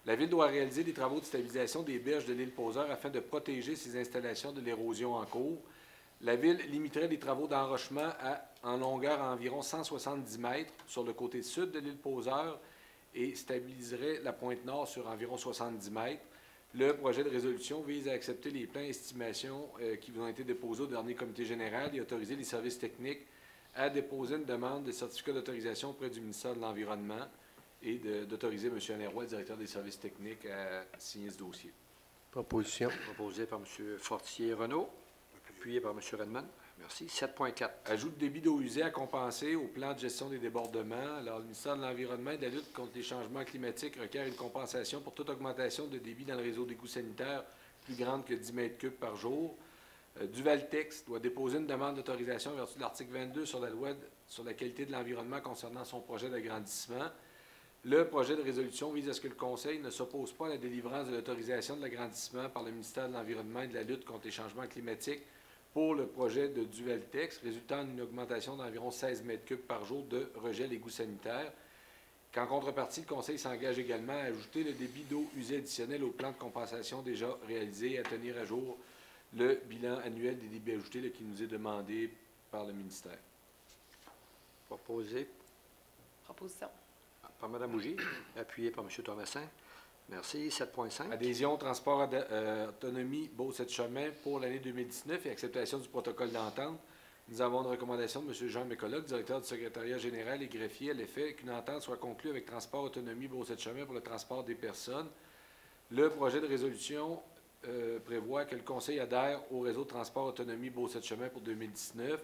La Ville doit réaliser des travaux de stabilisation des berges de l'île Poseur afin de protéger ces installations de l'érosion en cours. La Ville limiterait les travaux d'enrochement en longueur à environ 170 mètres sur le côté sud de l'île Poseur et stabiliserait la pointe nord sur environ 70 mètres. Le projet de résolution vise à accepter les plans d'estimation qui vous ont été déposés au dernier comité général et autoriser les services techniques à déposer une demande de certificat d'autorisation auprès du ministère de l'Environnement et d'autoriser M. Anéroy, directeur des services techniques, à signer ce dossier. Proposition. Proposé par M. Fortier-Renaud, appuyé par M. Redmond. Merci. 7.4. Ajout de débit d'eau usée à compenser au plan de gestion des débordements. Alors, le ministère de l'Environnement et de la lutte contre les changements climatiques requiert une compensation pour toute augmentation de débit dans le réseau d'égouts sanitaires plus grande que 10 mètres cubes par jour. Duvaltex doit déposer une demande d'autorisation en vertu de l'article 22 sur la loi sur la qualité de l'environnement concernant son projet d'agrandissement. Le projet de résolution vise à ce que le Conseil ne s'oppose pas à la délivrance de l'autorisation de l'agrandissement par le ministère de l'Environnement et de la lutte contre les changements climatiques pour le projet de Duvaltex, résultant en une augmentation d'environ 16 mètres cubes par jour de rejet d'égouts sanitaires. Qu'en contrepartie, le Conseil s'engage également à ajouter le débit d'eau usée additionnel au plan de compensation déjà réalisé et à tenir à jour le bilan annuel des débits ajoutés là, qui nous est demandé par le ministère. Proposé Proposition. par Mme Bougie, appuyé par M. Thomasin. Merci. 7.5. Adhésion au transport autonomie Beauce-Chemin pour l'année 2019 et acceptation du protocole d'entente. Nous avons une recommandation de M. Jean Mécoloc, directeur du secrétariat général et greffier, à l'effet qu'une entente soit conclue avec Transport Autonomie Beauce-Chemin pour le transport des personnes. Le projet de résolution prévoit que le Conseil adhère au réseau de transport autonomie Beauce-Chemin pour 2019.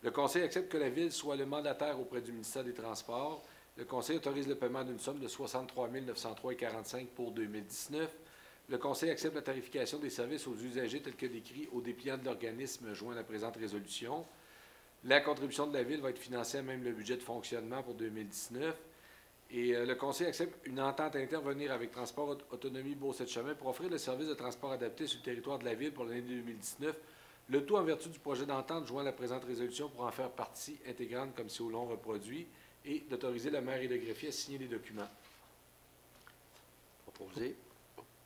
Le Conseil accepte que la Ville soit le mandataire auprès du ministère des Transports. Le Conseil autorise le paiement d'une somme de 63 903,45 pour 2019. Le Conseil accepte la tarification des services aux usagers tels que décrit au dépliant de l'organisme joint à la présente résolution. La contribution de la Ville va être financée à même le budget de fonctionnement pour 2019. Et le Conseil accepte une entente à intervenir avec Transport Autonomie Beauce-Chemin pour offrir le service de transport adapté sur le territoire de la Ville pour l'année 2019. Le tout en vertu du projet d'entente joint à la présente résolution pour en faire partie intégrante comme si au long reproduit et d'autoriser le maire et le greffier à signer les documents. Proposé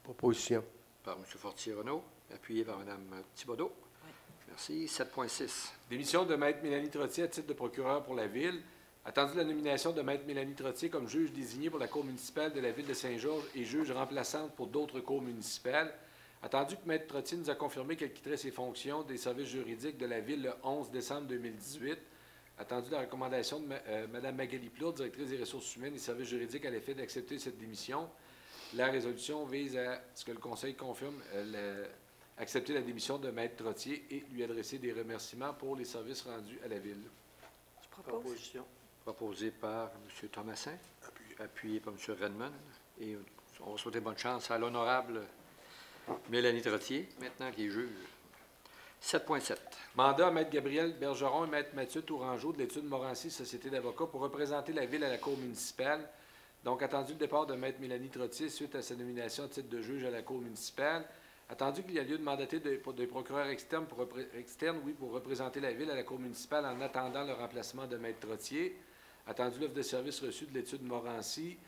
Proposition. par M. Fortier-Renaud, appuyé par Mme Thibodeau. Oui. Merci. 7.6. Démission de Maître Mélanie Trottier à titre de procureur pour la Ville. Attendu la nomination de Maître Mélanie Trottier comme juge désigné pour la Cour municipale de la Ville de Saint-Georges et juge remplaçante pour d'autres cours municipales. Attendu que Maître Trottier nous a confirmé qu'elle quitterait ses fonctions des services juridiques de la Ville le 11 décembre 2018. Attendu la recommandation de Mme Magali Plourde, directrice des ressources humaines et services juridiques, à l'effet d'accepter cette démission. La résolution vise à ce que le Conseil confirme accepter la démission de Maître Trottier et lui adresser des remerciements pour les services rendus à la Ville. Je propose. Proposition. Proposé par M. Thomasin, appuyé par M. Redmond. Et on va souhaiter bonne chance à l'honorable Mélanie Trottier, maintenant qui est juge. 7.7. Mandat à Maître Gabriel Bergeron et Maître Mathieu Tourangeau de l'étude Morancy Société d'avocats pour représenter la Ville à la Cour municipale. Donc, attendu le départ de Maître Mélanie Trottier suite à sa nomination à titre de juge à la Cour municipale. Attendu qu'il y a lieu de mandater des procureurs externes pour représenter la Ville à la Cour municipale en attendant le remplacement de Maître Trottier. Attendu l'offre de service reçue de l'étude Morancy.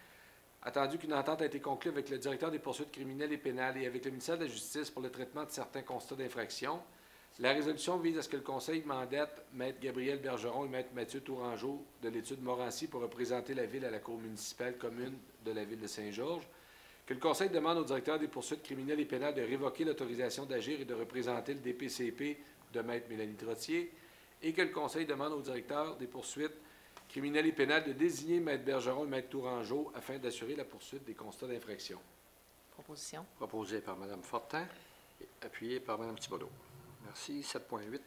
Attendu qu'une entente a été conclue avec le directeur des poursuites criminelles et pénales et avec le ministère de la Justice pour le traitement de certains constats d'infraction. La résolution vise à ce que le Conseil mandate Maître Gabriel Bergeron et Maître Mathieu Tourangeau de l'étude Morancy pour représenter la Ville à la Cour municipale commune de la Ville de Saint-Georges. Que le Conseil demande au directeur des poursuites criminelles et pénales de révoquer l'autorisation d'agir et de représenter le DPCP de Maître Mélanie Trottier. Et que le Conseil demande au directeur des poursuites criminelles et pénales de désigner Maître Bergeron et Maître Tourangeau afin d'assurer la poursuite des constats d'infraction. Proposition. Proposé par Mme Fortin et appuyé par Mme Thibodeau. Merci. 7.8.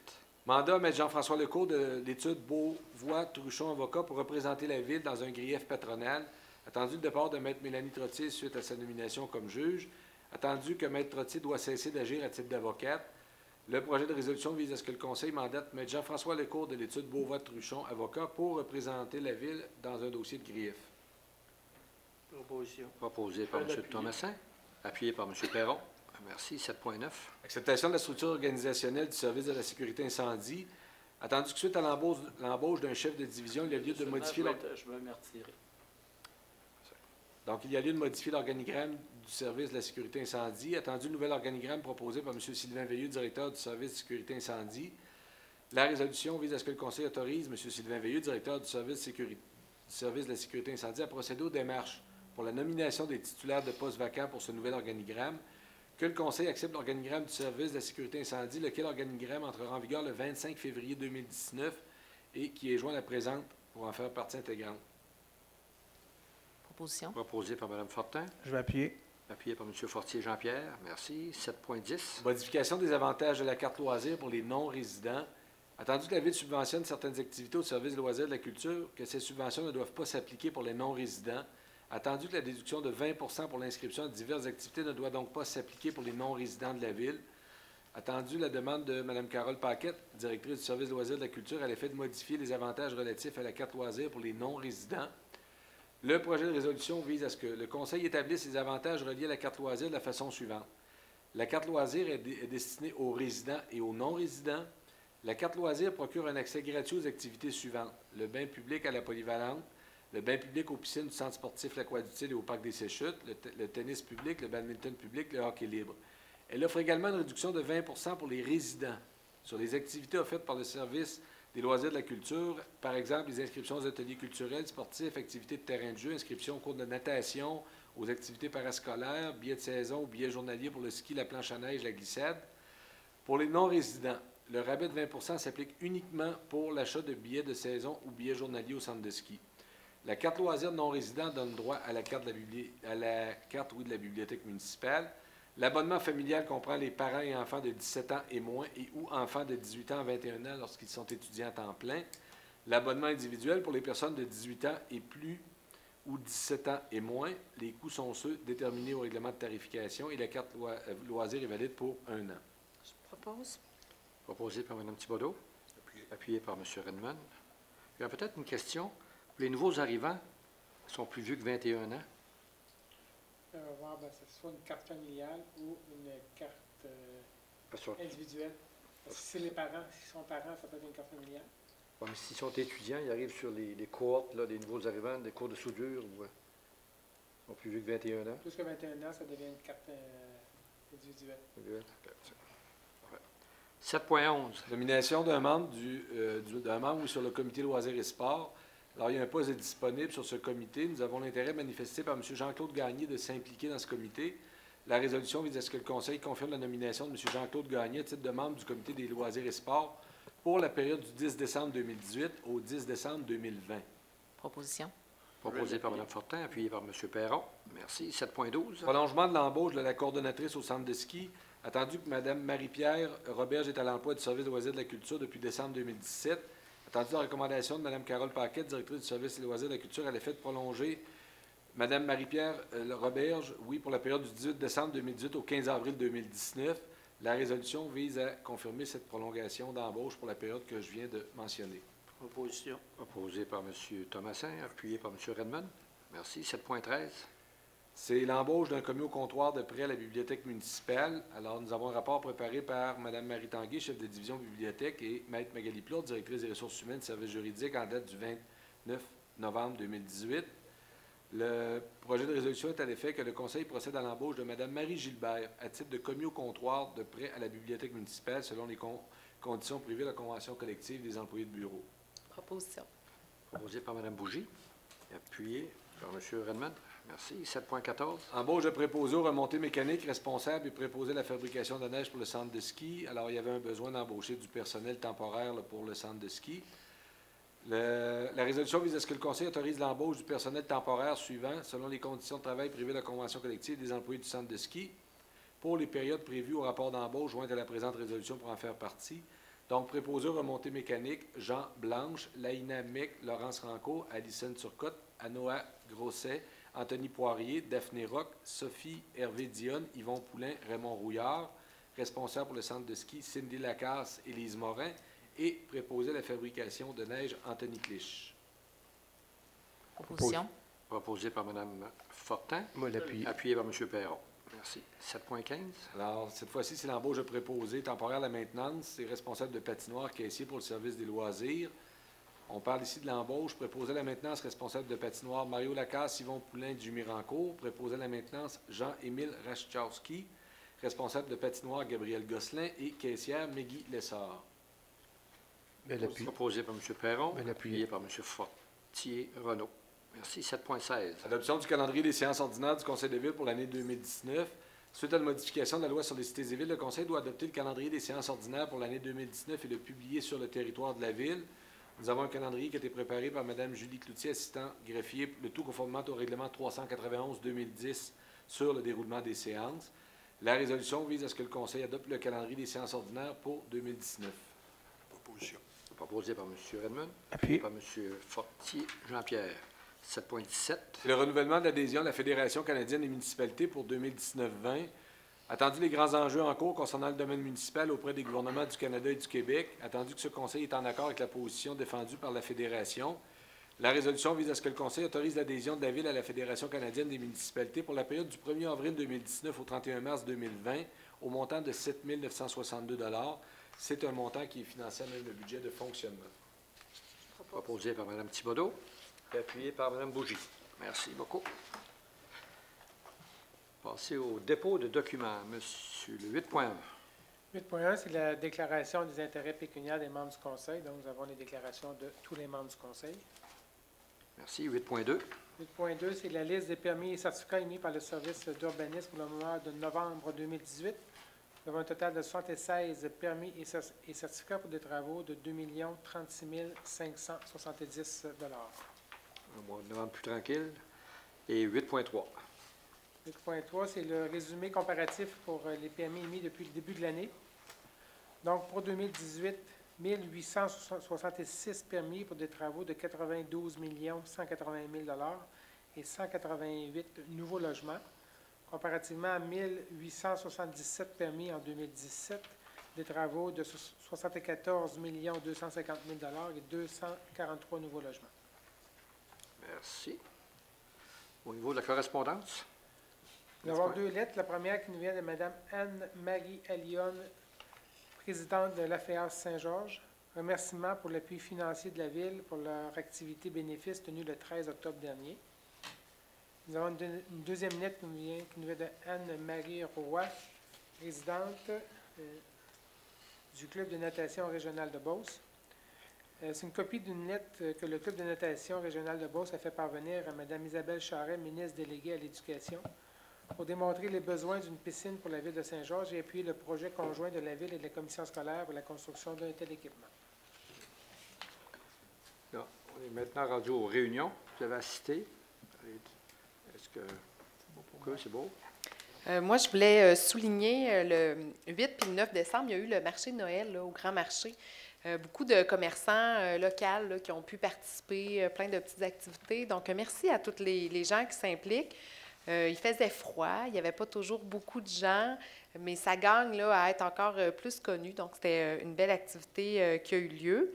Mandat à Maître Jean-François Lecourt de l'étude Beauvois-Truchon avocat pour représenter la Ville dans un grief patronal. Attendu le départ de Maître Mélanie Trottier suite à sa nomination comme juge. Attendu que Maître Trottier doit cesser d'agir à titre d'avocate. Le projet de résolution vise à ce que le Conseil mandate Maître Jean-François Lecourt de l'étude Beauvois-Truchon avocat pour représenter la Ville dans un dossier de grief. Proposition. Proposé par M. Thomasin, appuyé par M. Perron. Merci. 7.9. Acceptation de la structure organisationnelle du service de la sécurité incendie. Attendu que suite à l'embauche d'un chef de division, il y a lieu de modifier... Je vais me retirer. Donc, il y a lieu de modifier l'organigramme du service de la sécurité incendie. Attendu le nouvel organigramme proposé par M. Sylvain Veilleux, directeur du service de sécurité incendie. La résolution vise à ce que le Conseil autorise M. Sylvain Veilleux, directeur du service de la sécurité incendie, à procéder aux démarches pour la nomination des titulaires de postes vacants pour ce nouvel organigramme. Que le Conseil accepte l'organigramme du service de la sécurité incendie, lequel organigramme entrera en vigueur le 25 février 2019 et qui est joint à la présente pour en faire partie intégrante. Proposition. Proposé par Mme Fortin, Je vais appuyer. appuyé par M. Fortier-Jean-Pierre. Merci. 7.10. Modification des avantages de la carte loisirs pour les non-résidents. Attendu que la Ville subventionne certaines activités au service des loisirs de la culture, que ces subventions ne doivent pas s'appliquer pour les non-résidents. Attendu que la déduction de 20 pour l'inscription à diverses activités ne doit donc pas s'appliquer pour les non-résidents de la Ville. Attendu la demande de Mme Carole Paquette, directrice du service des loisirs de la culture, à l'effet de modifier les avantages relatifs à la carte loisirs pour les non-résidents. Le projet de résolution vise à ce que le Conseil établisse les avantages reliés à la carte loisirs de la façon suivante. La carte loisirs est destinée aux résidents et aux non-résidents. La carte loisirs procure un accès gratuit aux activités suivantes. Le bain public à la polyvalente, le bain public aux piscines du centre sportif L'Aquadutile et au parc des Séchutes, le tennis public, le badminton public, le hockey libre. Elle offre également une réduction de 20 pour les résidents sur les activités offertes par le service des loisirs de la culture, par exemple les inscriptions aux ateliers culturels, sportifs, activités de terrain de jeu, inscriptions aux cours de natation, aux activités parascolaires, billets de saison ou billets journaliers pour le ski, la planche à neige, la glissade. Pour les non-résidents, le rabais de 20 s'applique uniquement pour l'achat de billets de saison ou billets journaliers au centre de ski. La carte loisirs non-résident donne droit à la carte, de la bibliothèque municipale. L'abonnement familial comprend les parents et enfants de 17 ans et moins et ou enfants de 18 ans à 21 ans lorsqu'ils sont étudiants à temps plein. L'abonnement individuel pour les personnes de 18 ans et plus ou 17 ans et moins. Les coûts sont ceux déterminés au règlement de tarification et la carte loisirs est valide pour 1 an. Je propose. Proposé par Mme Thibodeau, appuyé par M. Redmond. Il y a peut-être une question. Les nouveaux arrivants sont plus vieux que 21 ans. On va voir, c'est soit une carte familiale ou une carte individuelle. Parce que si c'est les parents, s'ils sont parents, ça peut être une carte familiale. Ouais, mais s'ils sont étudiants, ils arrivent sur les cohortes là, des nouveaux arrivants, des cours de soudure, ou sont plus vieux que 21 ans. Plus que 21 ans, ça devient une carte individuelle. 7.11. Nomination d'un membre, d'un membre sur le comité loisirs et sports. Alors, il y a un poste disponible sur ce comité. Nous avons l'intérêt manifesté par M. Jean-Claude Gagné de s'impliquer dans ce comité. La résolution vise à ce que le Conseil confirme la nomination de M. Jean-Claude Gagné à titre de membre du comité des loisirs et sports pour la période du 10 décembre 2018 au 10 décembre 2020. Proposition. Proposé par Mme Fortin, appuyé par M. Perron. Merci. 7.12. Prolongement de l'embauche de la coordonnatrice au centre de ski. Attendu que Mme Marie-Pierre Roberge est à l'emploi du service de loisirs de la culture depuis décembre 2017. Attendu la recommandation de Mme Carole Paquette, directrice du service des loisirs de la culture, à l'effet de prolonger Mme Marie-Pierre Roberge, pour la période du 18 décembre 2018 au 15 avril 2019. La résolution vise à confirmer cette prolongation d'embauche pour la période que je viens de mentionner. Proposition. Proposé par M. Thomasin, appuyé par M. Redmond. Merci. 7.13. C'est l'embauche d'un commis au comptoir de prêt à la bibliothèque municipale. Alors, nous avons un rapport préparé par Mme Marie Tanguay, chef de division bibliothèque, et Maître Magali Plourde, directrice des ressources humaines et services juridiques, en date du 29 novembre 2018. Le projet de résolution est à l'effet que le Conseil procède à l'embauche de Mme Marie Gilbert à titre de commis au comptoir de prêt à la Bibliothèque municipale selon les conditions prévues de la Convention collective des employés de bureau. Proposition. Proposé par Mme Bougie, appuyé par M. Redmond. Merci. 7.14. Embauche de préposé aux remontées mécaniques responsable et préposé à la fabrication de neige pour le centre de ski. Alors, il y avait un besoin d'embaucher du personnel temporaire là, pour le centre de ski. La résolution vise à ce que le Conseil autorise l'embauche du personnel temporaire suivant, selon les conditions de travail prévues de la Convention collective des employés du centre de ski, pour les périodes prévues au rapport d'embauche joint à la présente résolution pour en faire partie. Donc, préposé aux remontées mécaniques, Jean Blanche, Laïna Mec, Laurence Rancourt, Alison Turcotte, Anoa Grosset, Anthony Poirier, Daphné Roch, Sophie Hervé Dionne, Yvon Poulain, Raymond Rouillard, responsable pour le centre de ski, Cindy Lacasse, Élise Morin, et préposé à la fabrication de neige, Anthony Clich. Proposition. Proposé par Mme Fortin, Moi, l'appuyer. appuyé par M. Perron. Merci. 7.15. Alors, cette fois-ci, c'est l'embauche de préposé temporaire à la maintenance. C'est responsable de patinoire, caissier pour le service des loisirs. On parle ici de l'embauche. Préposé à la maintenance, responsable de patinoire, Mario Lacasse, Yvon Poulain, du Mirancourt. Préposé à la maintenance, Jean-Émile Rachkowski. Responsable de patinoire, Gabriel Gosselin. Et caissière, Meggy Lessard. Mais l'appui. Proposé par M. Perron, Mais appuyé par M. Fortier-Renaud. Merci. 7.16. Adoption du calendrier des séances ordinaires du Conseil de ville pour l'année 2019. Suite à la modification de la loi sur les cités et villes, le Conseil doit adopter le calendrier des séances ordinaires pour l'année 2019 et le publier sur le territoire de la ville. Nous avons un calendrier qui a été préparé par Mme Julie Cloutier, assistant greffier, le tout conformément au règlement 391-2010 sur le déroulement des séances. La résolution vise à ce que le Conseil adopte le calendrier des séances ordinaires pour 2019. Proposition. Proposé par M. Redmond, Appuyé. par M. Fortier Jean-Pierre. 7.17. C'est le renouvellement de l'adhésion à la Fédération canadienne des municipalités pour 2019-20. Attendu les grands enjeux en cours concernant le domaine municipal auprès des gouvernements du Canada et du Québec, attendu que ce Conseil est en accord avec la position défendue par la Fédération, la résolution vise à ce que le Conseil autorise l'adhésion de la Ville à la Fédération canadienne des municipalités pour la période du 1er avril 2019 au 31 mars 2020 au montant de 7 962 $. C'est un montant qui est financé avec le budget de fonctionnement. Proposé par Mme Thibodeau et appuyé par Mme Bougie. Merci beaucoup. Passer au dépôt de documents. Monsieur le 8.1. 8.1, c'est la déclaration des intérêts pécuniaires des membres du Conseil. Donc, nous avons les déclarations de tous les membres du Conseil. Merci. 8.2. 8.2, c'est la liste des permis et certificats émis par le service d'urbanisme pour le mois de novembre 2018. Nous avons un total de 76 permis et certificats pour des travaux de 2 36 570 $. Un mois de novembre plus tranquille. Et 8.3. 8.3, c'est le résumé comparatif pour les permis émis depuis le début de l'année. Donc, pour 2018, 1866 permis pour des travaux de 92 180 000 $ et 188 nouveaux logements, comparativement à 1877 permis en 2017, des travaux de 74 250 000 $ et 243 nouveaux logements. Merci. Au niveau de la correspondance. Nous avons deux lettres. La première qui nous vient de Mme Anne-Marie Allion, présidente de l'AFEAS Saint-Georges. Remerciements pour l'appui financier de la Ville pour leur activité bénéfice tenue le 13 octobre dernier. Nous avons une deuxième lettre qui nous vient de Anne-Marie Roy, présidente du Club de natation régional de Beauce. C'est une copie d'une lettre que le Club de natation régional de Beauce a fait parvenir à Mme Isabelle Charret, ministre déléguée à l'Éducation, pour démontrer les besoins d'une piscine pour la Ville de Saint-Georges et appuyer le projet conjoint de la Ville et de la Commission scolaire pour la construction d'un tel équipement. Là, on est maintenant rendu aux réunions. Vous avez assisté. Est-ce que c'est beau? Moi, je voulais souligner le 8 puis le 9 décembre, il y a eu le marché de Noël là, au Grand Marché. Beaucoup de commerçants locaux là, qui ont pu participer, plein de petites activités. Donc, merci à tous les gens qui s'impliquent. Il faisait froid, il n'y avait pas toujours beaucoup de gens, mais ça gagne là, à être encore plus connu. Donc, c'était une belle activité qui a eu lieu.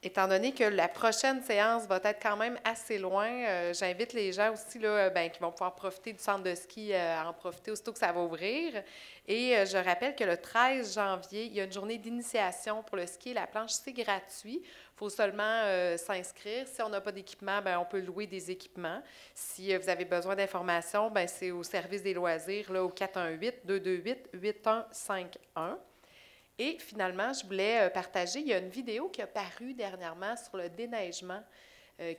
étant donné que la prochaine séance va être quand même assez loin, j'invite les gens aussi là, qui vont pouvoir profiter du centre de ski à en profiter aussitôt que ça va ouvrir. Et je rappelle que le 13 janvier, il y a une journée d'initiation pour le ski et la planche. C'est gratuit. Il faut seulement s'inscrire. Si on n'a pas d'équipement, on peut louer des équipements. Si vous avez besoin d'informations, c'est au service des loisirs là, au 418-228-8151. Et finalement, je voulais partager, il y a une vidéo qui a paru dernièrement sur le déneigement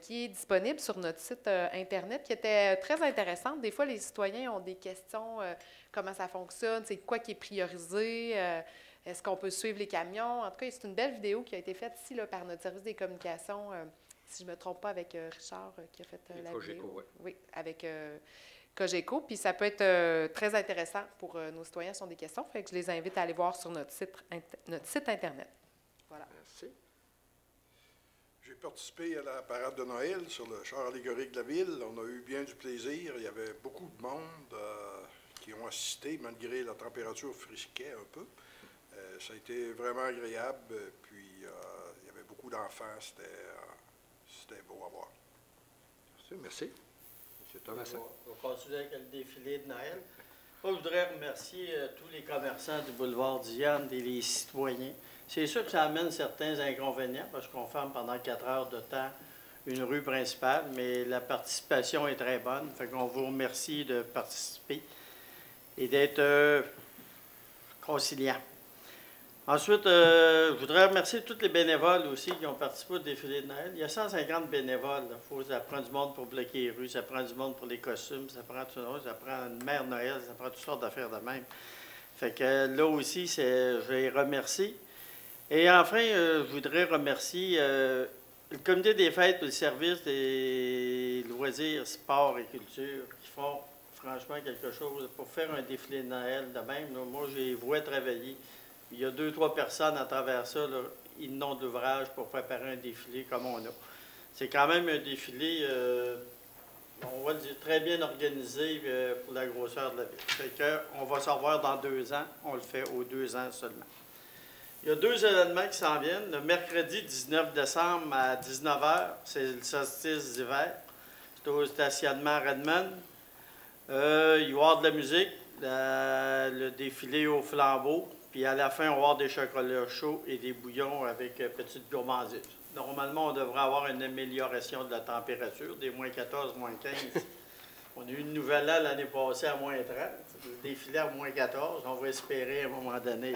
qui est disponible sur notre site Internet, qui était très intéressante. Des fois, les citoyens ont des questions, comment ça fonctionne, c'est quoi qui est priorisé, est-ce qu'on peut suivre les camions. En tout cas, c'est une belle vidéo qui a été faite ici là, par notre service des communications, si je ne me trompe pas, avec Richard qui a fait la vidéo. Ouais. Oui, avec Cogeco, puis ça peut être très intéressant pour nos citoyens qui ont des questions. Fait que je les invite à aller voir sur notre site Internet. Voilà. Merci. J'ai participé à la parade de Noël sur le char allégorique de la ville. On a eu bien du plaisir. Il y avait beaucoup de monde qui ont assisté, malgré la température frisquait un peu. Ça a été vraiment agréable. Puis, il y avait beaucoup d'enfants. C'était beau à voir. Merci. M. Thomasin. On va continuer avec le défilé de Noël. Moi, je voudrais remercier tous les commerçants du boulevard Diane et les citoyens. C'est sûr que ça amène certains inconvénients parce qu'on ferme pendant 4 heures de temps une rue principale, mais la participation est très bonne. Fait qu'on vous remercie de participer et d'être conciliant. Ensuite, je voudrais remercier tous les bénévoles aussi qui ont participé au défilé de Noël. Il y a 150 bénévoles. Ça prend du monde pour bloquer les rues, ça prend du monde pour les costumes, ça prend une mère Noël, ça prend toutes sortes d'affaires de même. Fait que là aussi, je les remercie. Et enfin, je voudrais remercier le comité des fêtes et le service des loisirs, sports et culture qui font franchement quelque chose pour faire un défilé de Noël de même. Là, moi, je les vois travailler. Il y a 2-3 personnes à travers ça, là, ils n'ont d'ouvrage pour préparer un défilé comme on a. C'est quand même un défilé, on va le dire, très bien organisé pour la grosseur de la ville. Fait qu'on va se revoir dans 2 ans. On le fait aux 2 ans seulement. Il y a 2 événements qui s'en viennent. Le mercredi 19 décembre à 19h, c'est le solstice d'hiver. C'est au stationnement Redmond. Il va y avoir de la musique, le défilé au flambeau. Puis à la fin, on va avoir des chocolats chauds et des bouillons avec petite gourmandise. Normalement, on devrait avoir une amélioration de la température, des moins 14, moins 15. On a eu une nouvelle l'année passée à moins 30. Le défilé à moins 14. On va espérer à un moment donné.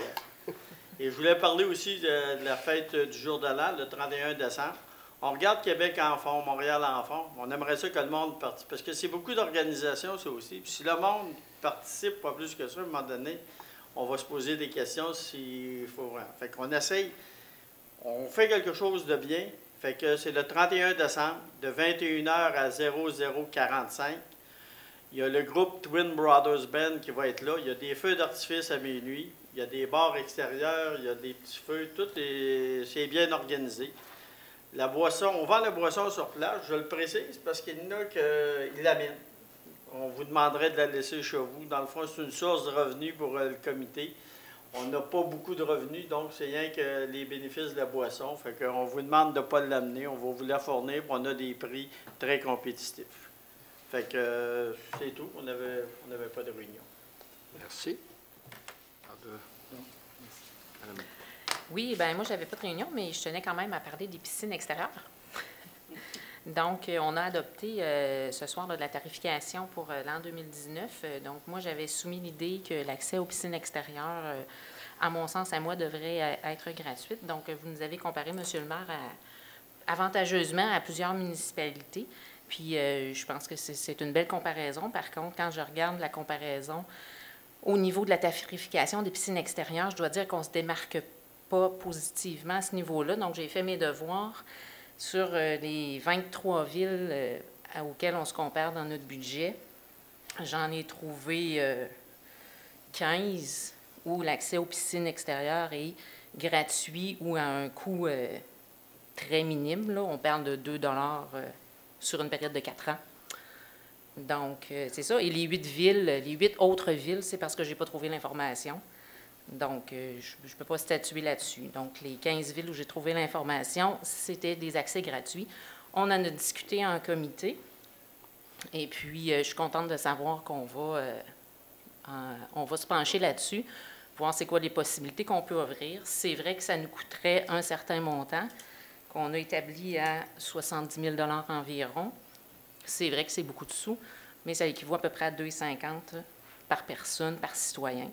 Et je voulais parler aussi de la fête du jour de l'an, le 31 décembre. On regarde Québec en fond, Montréal en fond. On aimerait ça que le monde participe. Parce que c'est beaucoup d'organisations, ça aussi. Puis si le monde participe pas plus que ça, à un moment donné, on va se poser des questions s'il faut. Fait qu'on essaye, on fait quelque chose de bien. Fait que c'est le 31 décembre, de 21h à 0045. Il y a le groupe Twin Brothers Band qui va être là. Il y a des feux d'artifice à minuit. Il y a des bars extérieurs, il y a des petits feux. C'est bien organisé. La boisson, on vend la boisson sur place, je le précise, parce qu'il y en a qui l'amènent. On vous demanderait de la laisser chez vous. Dans le fond, c'est une source de revenus pour le comité. On n'a pas beaucoup de revenus, donc c'est rien que les bénéfices de la boisson. Fait qu'on vous demande de ne pas l'amener. On va vous la fournir, puis on a des prix très compétitifs. Fait que c'est tout. On n'avait pas de réunion. Merci. Oui, bien moi, je n'avais pas de réunion, mais je tenais quand même à parler des piscines extérieures. Donc, on a adopté ce soir là, de la tarification pour l'an 2019. Donc, moi, j'avais soumis l'idée que l'accès aux piscines extérieures, à mon sens, à moi, devrait être gratuite. Donc, vous nous avez comparé, M. le maire, avantageusement à plusieurs municipalités. Puis, je pense que c'est une belle comparaison. Par contre, quand je regarde la comparaison au niveau de la tarification des piscines extérieures, je dois dire qu'on ne se démarque pas positivement à ce niveau-là. Donc, j'ai fait mes devoirs sur les 23 villes auxquelles on se compare dans notre budget. J'en ai trouvé 15 où l'accès aux piscines extérieures est gratuit ou à un coût très minime. Là. On parle de 2 $ sur une période de 4 ans. Donc, c'est ça. Et les 8 villes, les 8 autres villes, c'est parce que je n'ai pas trouvé l'information. Donc, je ne peux pas statuer là-dessus. Donc, les 15 villes où j'ai trouvé l'information, c'était des accès gratuits. On en a discuté en comité. Et puis, je suis contente de savoir qu'on va se pencher là-dessus, voir c'est quoi les possibilités qu'on peut offrir. C'est vrai que ça nous coûterait un certain montant, qu'on a établi à 70 000 $ environ. C'est vrai que c'est beaucoup de sous, mais ça équivaut à peu près à 2,50 par personne, par citoyen.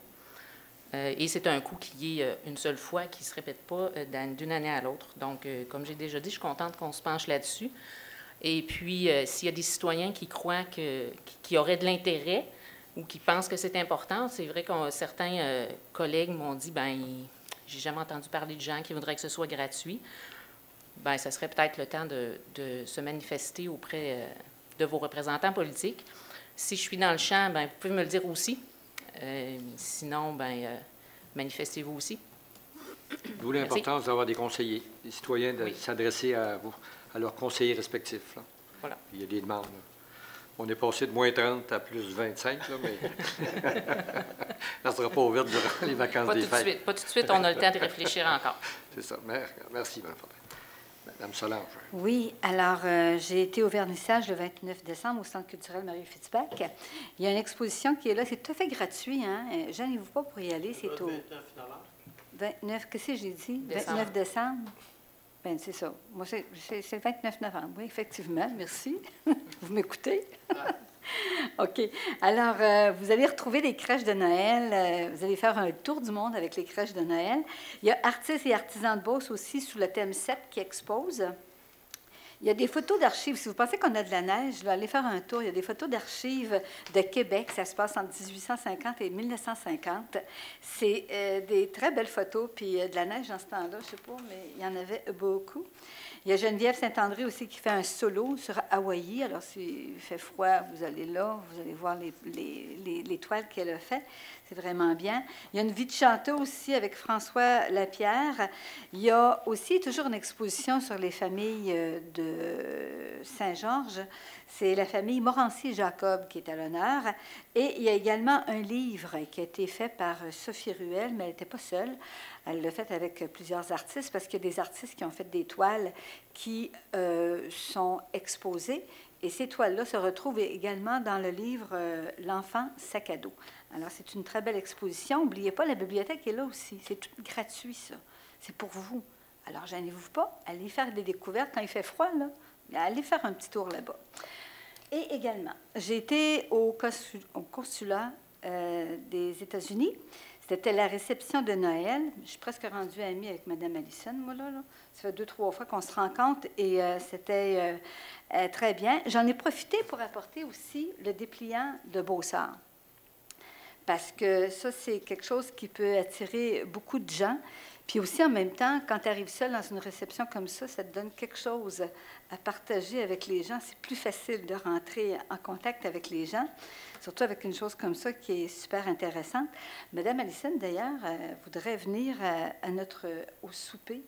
Et c'est un coût qui est une seule fois, qui ne se répète pas d'une année à l'autre. Donc, comme j'ai déjà dit, je suis contente qu'on se penche là-dessus. Et puis, s'il y a des citoyens qui croient qui auraient de l'intérêt ou qui pensent que c'est important, c'est vrai que certains collègues m'ont dit, bien, j'ai jamais entendu parler de gens qui voudraient que ce soit gratuit. Bien, ça serait peut-être le temps de se manifester auprès de vos représentants politiques. Si je suis dans le champ, bien, vous pouvez me le dire aussi. Sinon, bien, manifestez-vous aussi. D'où l'importance d'avoir des conseillers, des citoyens, de s'adresser à leurs conseillers respectifs. Là. Voilà. Il y a des demandes. Là. On est passé de moins 30 à plus 25, là, mais ça ne sera pas ouvert durant les vacances des fêtes. Pas tout de suite, on a le temps de réfléchir encore. C'est ça. Merci, Mme Fortin. Mme Solange. Oui, alors j'ai été au vernissage le 29 décembre au Centre culturel Marie-Fitzpatrick. Il y a une exposition qui est là, c'est tout à fait gratuit. Hein? Gênez-vous pas pour y aller, c'est au 29, qu'est-ce que j'ai dit? 29 décembre? Bien, c'est ça. Moi, c'est le 29 novembre, oui, effectivement. Merci. Vous m'écoutez? OK. Alors, vous allez retrouver les crèches de Noël. Vous allez faire un tour du monde avec les crèches de Noël. Il y a artistes et artisans de Beauce aussi sous le thème 7 qui exposent. Il y a des photos d'archives. Si vous pensez qu'on a de la neige, là, allez faire un tour. Il y a des photos d'archives de Québec. Ça se passe entre 1850 et 1950. C'est des très belles photos. Puis de la neige dans ce temps-là, je ne sais pas, mais il y en avait beaucoup. Il y a Geneviève Saint-André aussi qui fait un solo sur Hawaï. Alors, s'il fait froid, vous allez là, vous allez voir les toiles qu'elle a faites. C'est vraiment bien. Il y a une vie de chanteau aussi avec François Lapierre. Il y a aussi toujours une exposition sur les familles de Saint-Georges. C'est la famille Morancy-Jacob qui est à l'honneur. Et il y a également un livre qui a été fait par Sophie Ruel, mais elle n'était pas seule. Elle l'a fait avec plusieurs artistes parce qu'il y a des artistes qui ont fait des toiles qui sont exposées. Et ces toiles-là se retrouvent également dans le livre L'enfant sac à dos. Alors, c'est une très belle exposition. N'oubliez pas, la bibliothèque est là aussi. C'est tout gratuit, ça. C'est pour vous. Alors, gênez-vous pas. Allez faire des découvertes quand il fait froid, là. Allez faire un petit tour là-bas. Et également, j'ai été au consulat des États-Unis. C'était la réception de Noël. Je suis presque rendue amie avec Mme Allison, moi, là. Ça fait 2-3 fois qu'on se rencontre et c'était très bien. J'en ai profité pour apporter aussi le dépliant de Beaussart. Parce que ça, c'est quelque chose qui peut attirer beaucoup de gens. Puis aussi, en même temps, quand tu arrives seul dans une réception comme ça te donne quelque chose à partager avec les gens. C'est plus facile de rentrer en contact avec les gens, surtout avec une chose comme ça qui est super intéressante. Madame Allison, d'ailleurs, voudrait venir au souper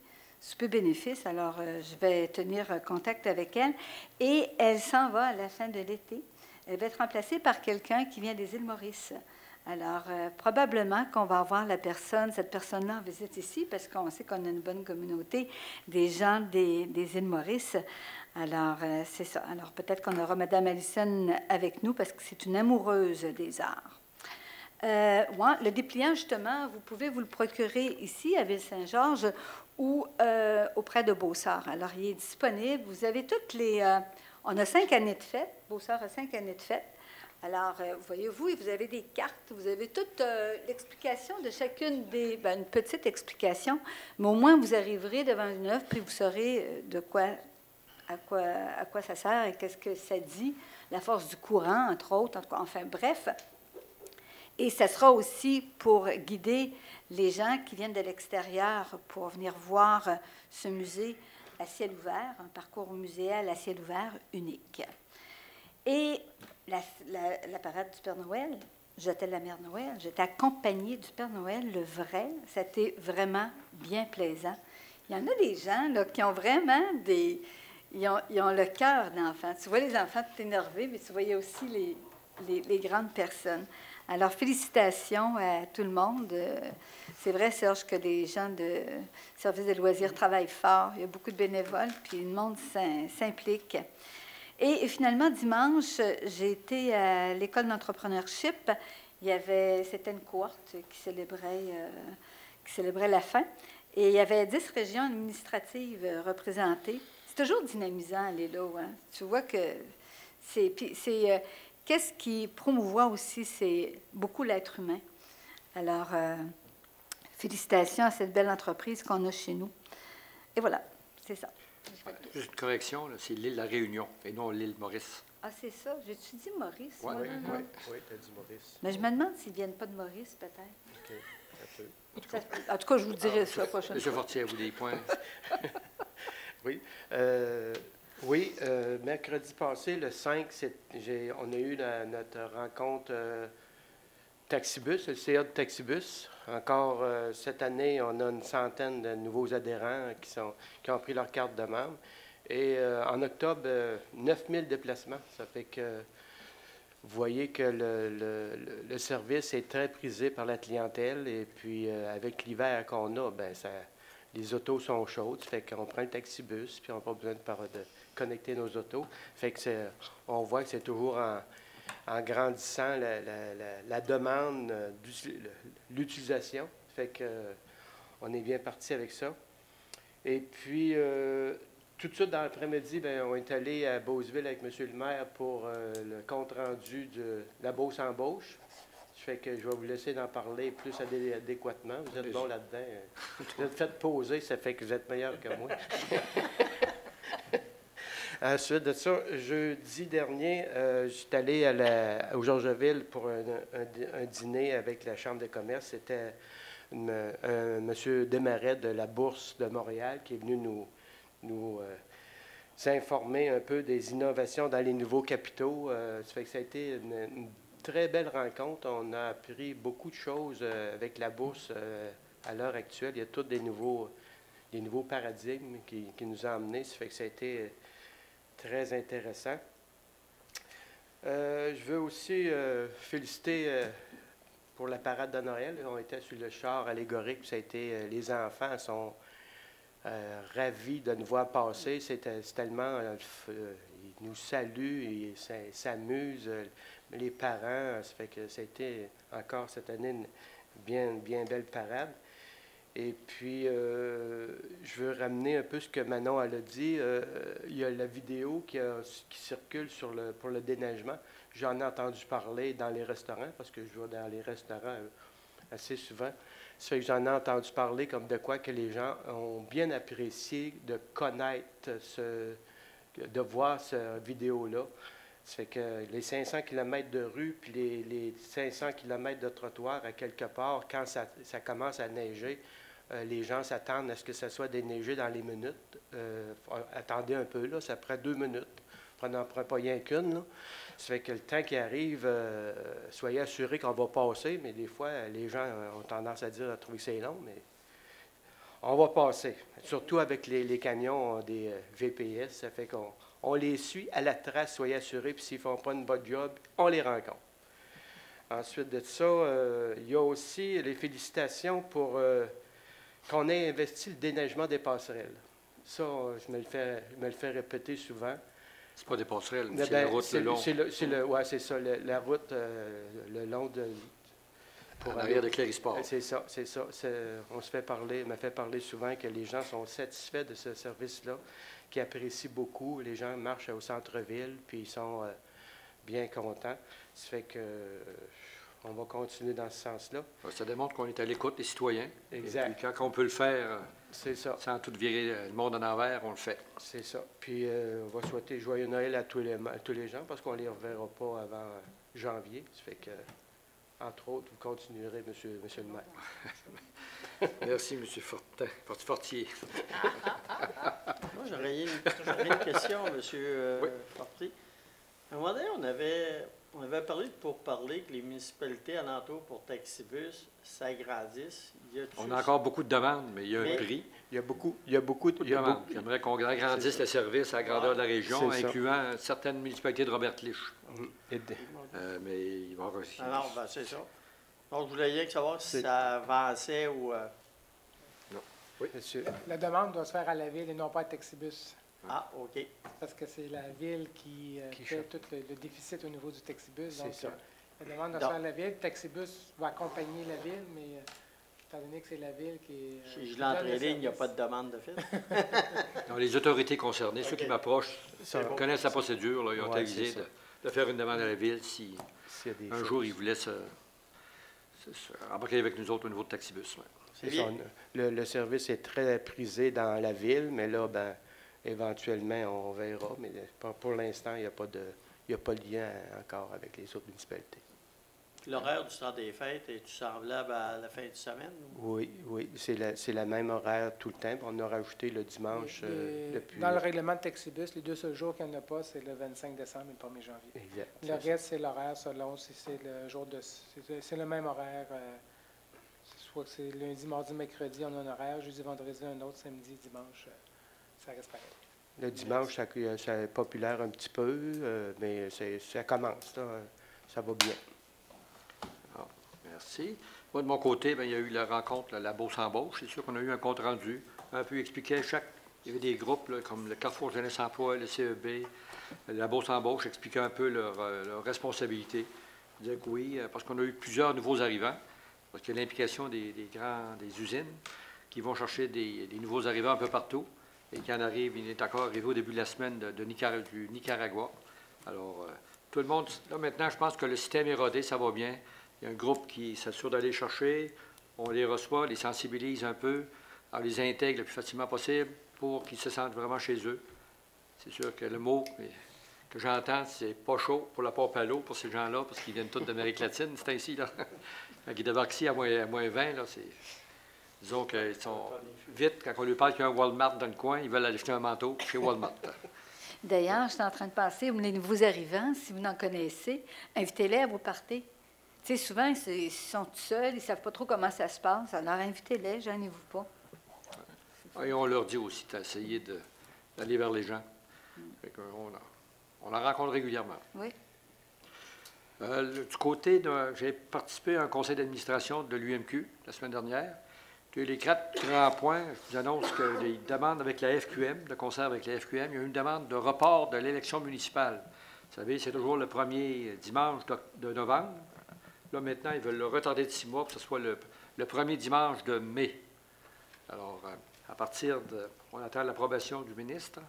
bénéfice. Alors, je vais tenir contact avec elle. Et elle s'en va à la fin de l'été. Elle va être remplacée par quelqu'un qui vient des îles Maurice. Alors, probablement qu'on va avoir cette personne-là en visite ici, parce qu'on sait qu'on a une bonne communauté des gens des îles Maurice. Alors, c'est ça. Alors, peut-être qu'on aura Mme Allison avec nous, parce que c'est une amoureuse des arts. Ouais, le dépliant, justement, vous pouvez vous le procurer ici, à Ville-Saint-Georges, ou auprès de Beaussart. Alors, il est disponible. Vous avez toutes les... on a 5 années de fête. Beaussart a 5 années de fête. Alors, voyez-vous, vous avez des cartes, vous avez toute l'explication de chacune des... une petite explication, mais au moins, vous arriverez devant une œuvre, puis vous saurez à quoi ça sert et qu'est-ce que ça dit, la force du courant, entre autres, enfin, bref. Et ça sera aussi pour guider les gens qui viennent de l'extérieur pour venir voir ce musée à ciel ouvert, un parcours muséal à ciel ouvert unique. Et la parade du Père Noël, j'étais la Mère Noël, j'étais accompagnée du Père Noël, le vrai. C'était vraiment bien plaisant. Il y en a des gens là, qui ont vraiment ils ont le cœur d'enfant. Tu vois les enfants tout énervés, mais tu voyais aussi les grandes personnes. Alors, félicitations à tout le monde. c'est vrai, Serge, que les gens de service des loisirs travaillent fort. Il y a beaucoup de bénévoles, puis le monde s'implique. Et finalement, dimanche, j'ai été à l'école d'entrepreneurship. C'était une cohorte qui célébrait la fin. Et il y avait 10 régions administratives représentées. C'est toujours dynamisant, aller là. Hein? Tu vois que qu'est-ce qui promouvoit aussi, c'est beaucoup l'être humain. Alors, félicitations à cette belle entreprise qu'on a chez nous. Et voilà, c'est ça. Juste une correction, là, c'est l'île de la Réunion et non l'île Maurice. Ah, c'est ça. J'ai-tu dit Maurice? Oui, moi? oui, tu as dit Maurice. Mais je me demande s'ils ne viennent pas de Maurice, peut-être. OK, un peu. En tout cas, je vous dirai ça la prochaine Monsieur fois. Fortier, vous des points? Oui. Mercredi passé, le 5, on a eu notre rencontre Taxibus, le CA de Taxibus. Encore cette année, on a une centaine de nouveaux adhérents qui ont pris leur carte de membre. Et en octobre, 9000 déplacements. Ça fait que vous voyez que le service est très prisé par la clientèle. Et puis, avec l'hiver qu'on a, les autos sont chaudes. Ça fait qu'on prend le taxibus, puis on n'a pas besoin de connecter nos autos. Fait que on voit que c'est toujours en grandissant la demande, l'utilisation. Fait que on est bien parti avec ça. Et puis, tout de suite dans l'après-midi, on est allé à Beauceville avec M. le maire pour le compte-rendu de la Beauce-embauche. Ça fait que je vais vous laisser en parler plus adéquatement. Vous êtes bon là-dedans. Vous êtes fait poser, ça fait que vous êtes meilleur que moi. Ensuite de ça, jeudi dernier, je suis allé au Georgeville pour un dîner avec la Chambre de commerce. C'était M. Desmarais de la Bourse de Montréal qui est venu nous informer un peu des innovations dans les nouveaux capitaux. Ça fait que ça a été une très belle rencontre. On a appris beaucoup de choses avec la Bourse à l'heure actuelle. Il y a tous des nouveaux paradigmes qui nous ont amenés. Ça fait que ça a été très intéressant. Je veux aussi féliciter pour la parade de Noël. On était sur le char allégorique. Ça a été, les enfants sont ravis de nous voir passer. C'est tellement... ils nous saluent, ils s'amusent. Les parents, ça fait que ça a été encore cette année une bien belle parade. Et puis, je veux ramener un peu ce que Manon elle a dit. Il y a la vidéo qui circule pour le déneigement. J'en ai entendu parler dans les restaurants, parce que je vais dans les restaurants assez souvent. Ça fait que j'en ai entendu parler comme de quoi que les gens ont bien apprécié de connaître, de voir cette vidéo-là. Ça fait que les 500 km de rue puis les 500 km de trottoir, à quelque part, quand ça commence à neiger, les gens s'attendent à ce que ça soit déneigé dans les minutes. Attendez un peu, là, ça prend 2 minutes. On n'en prend pas rien qu'une. Là. Ça fait que le temps qui arrive, soyez assurés qu'on va passer, mais des fois, les gens ont tendance à dire à trouver que c'est long, mais on va passer. Surtout avec les camions des VPS, ça fait qu'on les suit à la trace, soyez assurés, puis s'ils ne font pas une bonne job, on les rencontre. Ensuite de ça, il y a aussi les félicitations pour qu'on ait investi le déneigement des passerelles. Ça, je me le fais répéter souvent. C'est pas des passerelles, mais c'est la route le long. Oui, c'est ça, la route le long de... Pour arrière de Clérisport. C'est ça. On m'a fait parler souvent que les gens sont satisfaits de ce service-là, qu'ils apprécient beaucoup. Les gens marchent au centre-ville, puis ils sont bien contents. Ça fait que on va continuer dans ce sens-là. Ça démontre qu'on est à l'écoute des citoyens. Exact. Et puis quand on peut le faire, c'est ça. Sans tout virer le monde en envers, on le fait. C'est ça. Puis on va souhaiter joyeux Noël à tous les gens, parce qu'on ne les reverra pas avant janvier. Ça fait que... Entre autres, vous continuerez, monsieur le maire. Merci, M. Fortier. Moi, j'aurais une question, M. Fortier. À un moment donné, on avait parlé que les municipalités alentours pour Taxibus s'agrandissent. On a encore beaucoup de demandes, mais il y a un prix. Il y a beaucoup de demandes. J'aimerais qu'on agrandisse le service à la grandeur de la région, incluant certaines municipalités de Robert Lich. Mais il va y avoir aussi. Alors, c'est ça. Donc, je voulais rien que savoir si ça avançait ou... Non. Oui. Monsieur. La demande doit se faire à la ville et non pas à Texibus. Ah, OK. Parce que c'est la ville qui fait tout le déficit au niveau du Texibus. Donc, C'est ça. la demande doit se faire à la ville. Texibus va accompagner la ville, mais étant donné que c'est la ville qui est... Si je l'entre en ligne, il n'y a pas de demande de fait. Non, les autorités concernées, ceux qui m'approchent, connaissent la procédure. Là, ils ont Ouais, avisé c'est ça. de faire une demande à la ville si S'il y a des un choses. jour ils voulaient se embarquer avec nous autres au niveau de Taxibus. Ouais. C'est ça. Le service est très prisé dans la ville, mais là, ben, éventuellement, on verra. Mais pour l'instant, il n'y a pas de lien encore avec les autres municipalités. L'horaire du temps des fêtes est-tu semblable à la fin de semaine? Oui, c'est la même horaire tout le temps. On a rajouté le dimanche depuis... Dans le règlement de Texibus, les 2 seuls jours qu'il n'y en a pas, c'est le 25 décembre et le 1er janvier. Exact. Le reste, c'est l'horaire selon si c'est le jour de... C'est le même horaire. Soit que c'est lundi, mardi, mercredi, on a un horaire. Jeudi, vendredi, un autre. Samedi, dimanche, ça reste pareil. Le dimanche, ça est populaire un petit peu, mais ça commence. Là, ça va bien. Merci. Moi, de mon côté, bien, il y a eu la rencontre, la Beauce-Embauche. C'est sûr qu'on a eu un compte rendu, un peu expliqué il y avait des groupes là, comme le Carrefour Jeunesse Emploi, le CEB, la Beauce-Embauche expliquait un peu leur responsabilité. Ils disaient que oui, parce qu'on a eu plusieurs nouveaux arrivants, parce qu'il y a l'implication des usines qui vont chercher des nouveaux arrivants un peu partout et qui en arrivent. Il est encore arrivé au début de la semaine du Nicaragua. Alors, tout le monde, là maintenant, je pense que le système est rodé, ça va bien. Il y a un groupe qui s'assure d'aller chercher, on les reçoit, les sensibilise un peu, on les intègre le plus facilement possible pour qu'ils se sentent vraiment chez eux. C'est sûr que le mot que j'entends, c'est pas chaud pour la pompe à l'eau pour ces gens-là, parce qu'ils viennent tous d'Amérique latine, c'est ainsi, là. Quand ils débarquent ici à moins 20, là, c'est... Disons qu'ils sont vite, quand on lui parle qu'il y a un Walmart dans le coin, ils veulent aller acheter un manteau chez Walmart. D'ailleurs, je suis en train de penser, les nouveaux arrivants, si vous en connaissez, invitez-les à vos parties. Tu sais, souvent, ils sont tout seuls, ils ne savent pas trop comment ça se passe. Alors, invitez-les, gênez-vous pas. Et on leur dit aussi d'essayer d'aller vers les gens. On en rencontre régulièrement. Oui. Du côté j'ai participé à un conseil d'administration de l'UMQ la semaine dernière. Puis les 4 grands points, je vous annonce que les demandes avec la FQM, de concert avec la FQM, il y a eu une demande de report de l'élection municipale. Vous savez, c'est toujours le premier dimanche de novembre. Là, maintenant, ils veulent le retarder de 6 mois pour que ce soit le premier dimanche de mai. Alors, à partir on attend l'approbation du ministre,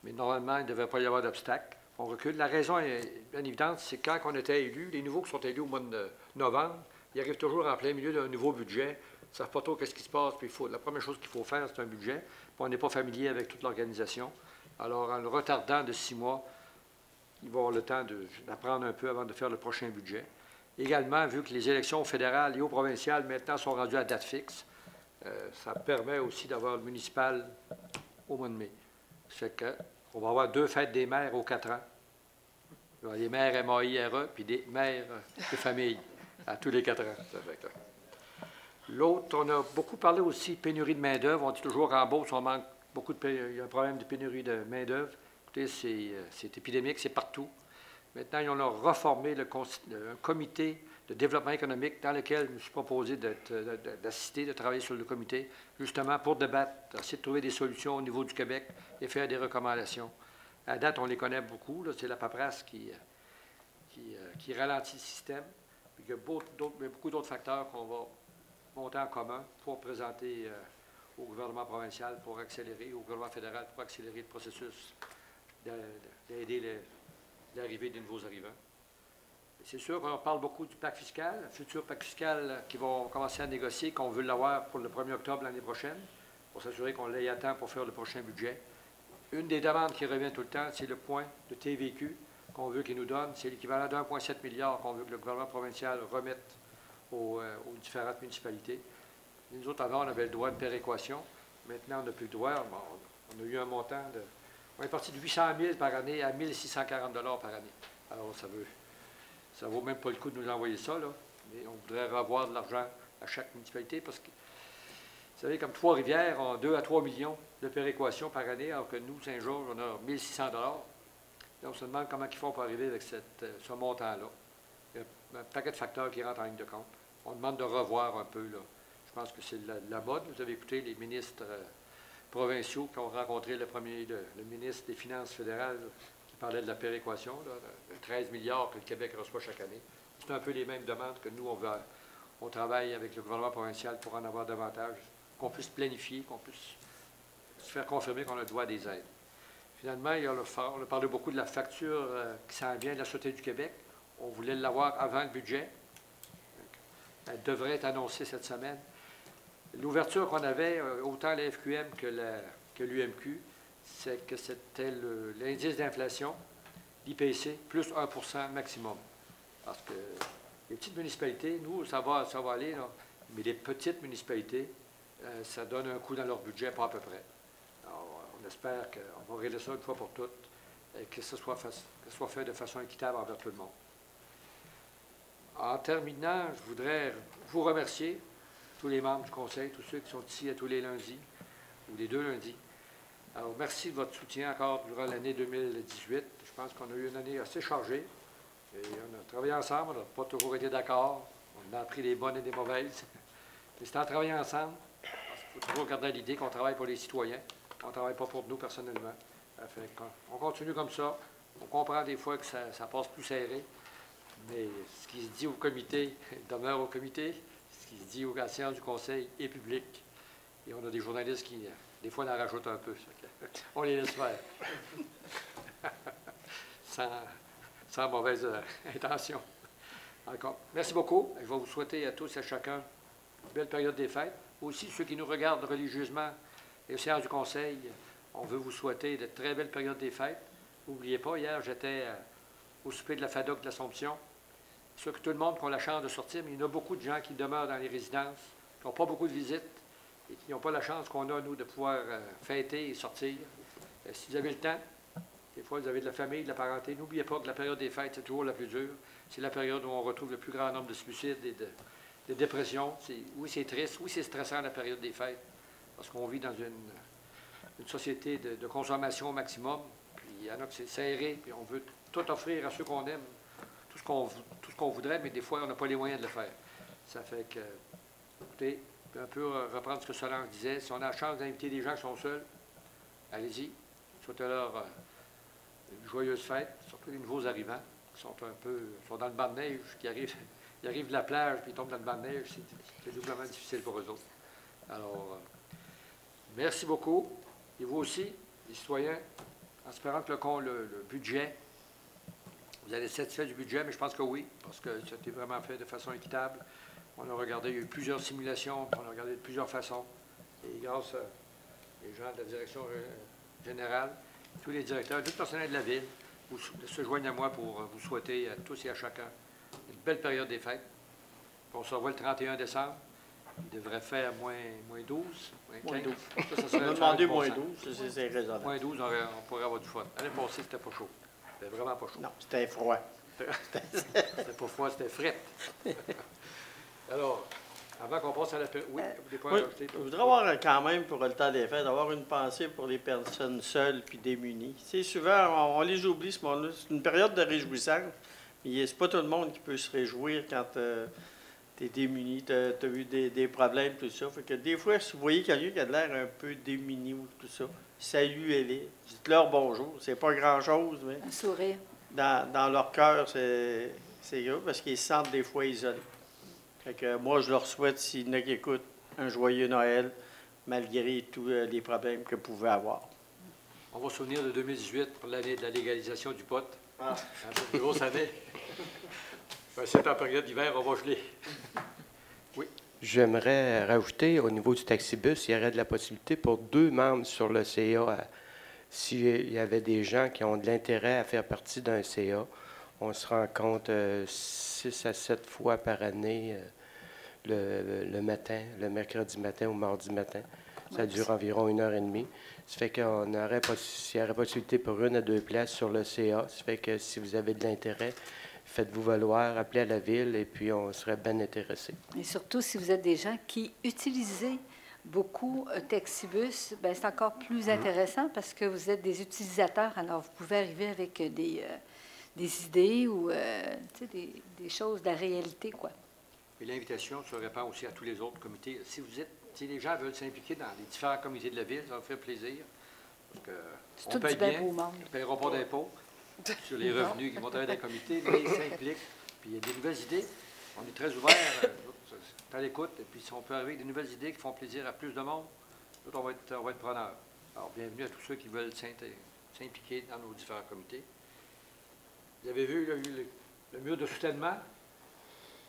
mais normalement, il ne devrait pas y avoir d'obstacle. On recule. La raison est bien évidente, c'est quand on était élus, les nouveaux qui sont élus au mois de novembre, ils arrivent toujours en plein milieu d'un nouveau budget. Ils ne savent pas trop qu'est-ce qui se passe. Puis la première chose qu'il faut faire, c'est un budget. Puis on n'est pas familier avec toute l'organisation. Alors, en le retardant de 6 mois, ils vont avoir le temps d'apprendre un peu avant de faire le prochain budget. Également, vu que les élections fédérales et provinciales maintenant sont rendues à date fixe, ça permet aussi d'avoir le municipal au mois de mai. Ça fait qu'on va avoir 2 fêtes des maires aux 4 ans. Il y aura des maires MAIRE puis des maires de famille à tous les 4 ans. Ça fait que, l'autre, on a beaucoup parlé aussi de pénurie de main-d'œuvre. On dit toujours en Beauce, on manque beaucoup il y a un problème de pénurie de main-d'œuvre. Écoutez, c'est épidémique, c'est partout. Maintenant, ils ont reformé un comité de développement économique dans lequel je me suis proposé d'assister, de travailler sur le comité, justement pour débattre, essayer de trouver des solutions au niveau du Québec et faire des recommandations. À date, on les connaît beaucoup. C'est la paperasse qui ralentit le système. Puis il y a beaucoup d'autres facteurs qu'on va monter en commun pour présenter au gouvernement provincial pour accélérer, au gouvernement fédéral pour accélérer le processus d'aider l'arrivée des nouveaux arrivants. C'est sûr qu'on parle beaucoup du pacte fiscal, le futur pacte fiscal qui vont commencer à négocier, qu'on veut l'avoir pour le 1er octobre l'année prochaine, pour s'assurer qu'on l'ait à temps pour faire le prochain budget. Une des demandes qui revient tout le temps, c'est le point de TVQ qu'on veut qu'ils nous donnent. C'est l'équivalent d'1,7 milliard qu'on veut que le gouvernement provincial remette aux différentes municipalités. Nous autres, avant, on avait le droit de péréquation. Maintenant, on n'a plus le droit. Bon, on a eu un montant de... On est parti de 800 000 par année à 1 640 $ par année. Alors, ça vaut même pas le coup de nous envoyer ça, là. Mais on voudrait revoir de l'argent à chaque municipalité parce que, vous savez, comme Trois-Rivières ont 2 à 3 millions de péréquation par année, alors que nous, Saint-Georges, on a 1 600 $. Donc, on se demande comment ils font pour arriver avec ce montant-là. Il y a un paquet de facteurs qui rentrent en ligne de compte. on demande de revoir un peu, là. Je pense que c'est la mode. Vous avez écouté les ministres provinciaux qui ont rencontré le ministre des Finances fédérales qui parlait de la péréquation, là, de 13 milliards que le Québec reçoit chaque année. C'est un peu les mêmes demandes que nous, on travaille avec le gouvernement provincial pour en avoir davantage, qu'on puisse planifier, qu'on puisse se faire confirmer qu'on a le droit des aides. Finalement, on a parlé beaucoup de la facture qui s'en vient de la Sûreté du Québec. On voulait l'avoir avant le budget. Elle devrait être annoncée cette semaine. L'ouverture qu'on avait, autant la FQM que l'UMQ, c'est que c'était l'indice d'inflation, l'IPC, plus 1 maximum. Parce que les petites municipalités, nous, ça va aller, là, mais les petites municipalités, ça donne un coup dans leur budget, pas à peu près. Alors, on espère qu'on va régler ça une fois pour toutes et que ce soit fait de façon équitable envers tout le monde. En terminant, je voudrais vous remercier, tous les membres du Conseil, tous ceux qui sont ici à tous les lundis ou les 2 lundis. Alors, merci de votre soutien encore durant l'année 2018. Je pense qu'on a eu une année assez chargée. Et on a travaillé ensemble, on n'a pas toujours été d'accord. On a appris des bonnes et des mauvaises. Mais c'est en travaillant ensemble, parce qu'il faut toujours garder l'idée qu'on travaille pour les citoyens. On ne travaille pas pour nous personnellement. Ça fait qu'on continue comme ça. On comprend des fois que ça passe plus serré. Mais ce qui se dit au comité demeure au comité. Ce qui se dit à la séance du Conseil est public. Et on a des journalistes qui, des fois, en rajoutent un peu. On les laisse faire. sans mauvaise intention. Encore. Merci beaucoup. Je vais vous souhaiter à tous et à chacun une belle période des fêtes. Aussi, ceux qui nous regardent religieusement et aux séances du Conseil, on veut vous souhaiter de très belles périodes des fêtes. N'oubliez pas, hier, j'étais au souper de la FADOC de l'Assomption. C'est sûr que tout le monde a la chance de sortir, mais il y en a beaucoup de gens qui demeurent dans les résidences, qui n'ont pas beaucoup de visites et qui n'ont pas la chance qu'on a, nous, de pouvoir fêter et sortir. Si vous avez le temps, des fois, vous avez de la famille, de la parenté. N'oubliez pas que la période des fêtes, c'est toujours la plus dure. C'est la période où on retrouve le plus grand nombre de suicides et de dépressions. Oui, c'est triste. Oui, c'est stressant, la période des fêtes, parce qu'on vit dans une société de consommation au maximum. Puis il y en a que c'est serré, puis on veut tout offrir à ceux qu'on aime, tout ce qu'on voudrait, mais des fois, on n'a pas les moyens de le faire. Ça fait que, écoutez, un peu reprendre ce que Solange disait. Si on a la chance d'inviter des gens qui sont seuls, allez-y. Souhaitez-leur une joyeuse fête, surtout les nouveaux arrivants, qui sont sont dans le banc de neige, ils arrivent de la plage, puis ils tombent dans le banc de neige, c'est doublement difficile pour eux autres. Alors, merci beaucoup. Et vous aussi, les citoyens, en espérant que le budget, vous allez être satisfait du budget, mais je pense que oui, parce que ça a été vraiment fait de façon équitable. On a regardé, il y a eu plusieurs simulations, on a regardé de plusieurs façons. Et grâce aux gens de la direction générale, tous les directeurs, tout le personnel de la Ville, se joignent à moi pour vous souhaiter à tous et à chacun une belle période des fêtes. Puis on se revoit le 31 décembre. Il devrait faire moins 12, moins 15. Ça on a demandé moins 12, c'est raisonnable. Moins 12, on pourrait avoir du fun. L'année passée, c'était pas chaud. C'était vraiment pas chaud. Non, c'était froid. C'était pas froid, c'était frais. Alors, avant qu'on passe à la... Oui, des points à rajouter. Je voudrais avoir quand même, pour le temps des fêtes, avoir une pensée pour les personnes seules puis démunies. Tu sais, souvent, on les oublie ce moment-là. C'est une période de réjouissance, mais c'est pas tout le monde qui peut se réjouir quand tu es démuni, tu as eu des problèmes, tout ça. Fait que des fois, si vous voyez quelqu'un qui a l'air un peu démuni ou tout ça, saluez-les, dites-leur bonjour. C'est pas grand-chose, mais... Un sourire. Dans leur cœur, c'est gros, parce qu'ils se sentent des fois isolés. Fait que moi, je leur souhaite, s'il y en a qui écoutent, un joyeux Noël, malgré tous les problèmes que vous pouvez avoir. On va se souvenir de 2018 pour l'année de la légalisation du pot. Ah. Un peu grosse année. C'est en période d'hiver, on va geler. Oui. J'aimerais rajouter, au niveau du taxibus, il y aurait de la possibilité pour 2 membres sur le CA. S'il y avait des gens qui ont de l'intérêt à faire partie d'un CA, on se rencontre 6 à 7 fois par année le matin, le mercredi matin ou mardi matin. Ça dure environ 1h30. Ça fait qu'on aurait possibilité pour 1 à 2 places sur le CA. Ça fait que si vous avez de l'intérêt, faites-vous valoir, appelez à la Ville et puis on serait bien intéressés. Et surtout, si vous êtes des gens qui utilisez beaucoup Taxibus, bien, c'est encore plus intéressant parce que vous êtes des utilisateurs. Alors, vous pouvez arriver avec des idées ou des choses de la réalité, quoi. Et l'invitation se répand aussi à tous les autres comités. Si les gens veulent s'impliquer dans les différents comités de la ville, ça va faire plaisir. Parce C'est qu'on tout paye du bien bien, beau monde. on ne paiera pas d'impôts sur les revenus qui vont travailler dans le comité, mais ils s'impliquent. Puis il y a des nouvelles idées. On est très ouverts, c'est à l'écoute. Et puis si on peut arriver avec des nouvelles idées qui font plaisir à plus de monde, nous, on va être preneurs. Alors, bienvenue à tous ceux qui veulent s'impliquer dans nos différents comités. Vous avez vu le mur de soutènement?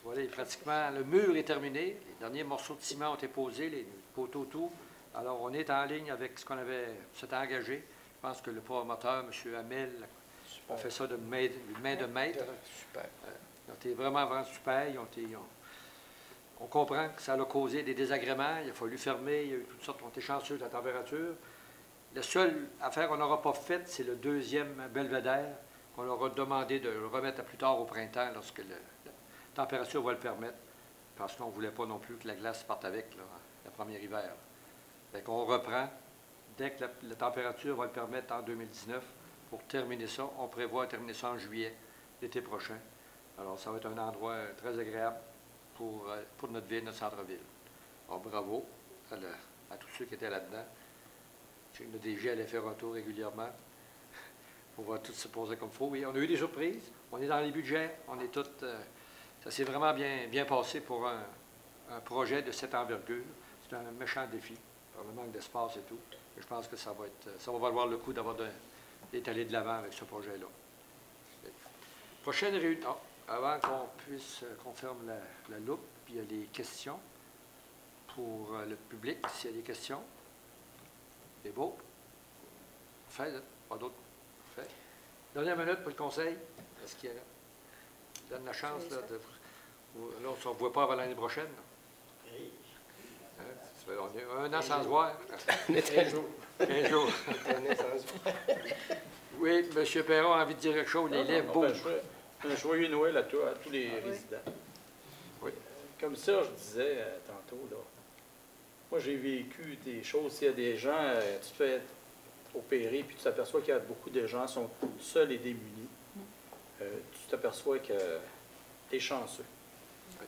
Voilà, pratiquement, le mur est terminé. Les derniers morceaux de ciment ont été posés, les poteaux, tout. Alors, on est en ligne avec ce qu'on s'était engagé. Je pense que le promoteur, M. Hamel, a fait ça d'une main de maître. Super. Ils ont été vraiment, vraiment super. On comprend que ça a causé des désagréments. Il a fallu fermer. Il y a eu toutes sortes. On était chanceux de la température. La seule affaire qu'on n'aura pas faite, c'est le deuxième belvédère qu'on leur a demandé de le remettre à plus tard au printemps lorsque la température va le permettre. Parce qu'on ne voulait pas non plus que la glace parte avec là, la première hiver. Fait qu'on reprend dès que la température va le permettre en 2019 pour terminer ça. On prévoit terminer ça en juillet, l'été prochain. Alors, ça va être un endroit très agréable pour notre ville, notre centre-ville. Alors, bravo à tous ceux qui étaient là-dedans. Le DG allait faire un tour régulièrement pour voir tout se poser comme il faut. Oui, on a eu des surprises. On est dans les budgets. On est tous... ça s'est vraiment bien passé pour un projet de cette envergure. C'est un méchant défi, par le manque d'espace et tout. Et je pense que ça va valoir le coup d'être allé de l'avant avec ce projet-là. Prochaine réunion. Avant qu'on ferme la loupe, puis il y a des questions pour le public, s'il y a des questions. C'est beau. Fait, pas d'autres. Fait. Dernière minute pour le conseil. Est-ce qu'il y a donne la chance là, on ne se revoit pas avant l'année prochaine. Hein? Ça fait un an sans se voir. 15 jours. 15 jours. Oui, M. Perron a envie de dire quelque chose. Les lèvres bougent. Un joyeux Noël à tous les résidents. Oui. Comme ça, je disais tantôt, là, moi, j'ai vécu des choses. S'il y a des gens, tu te fais opérer, puis tu t'aperçois qu'il y a beaucoup de gens qui sont seuls et démunis. Tu t'aperçois que tu es chanceux. Oui.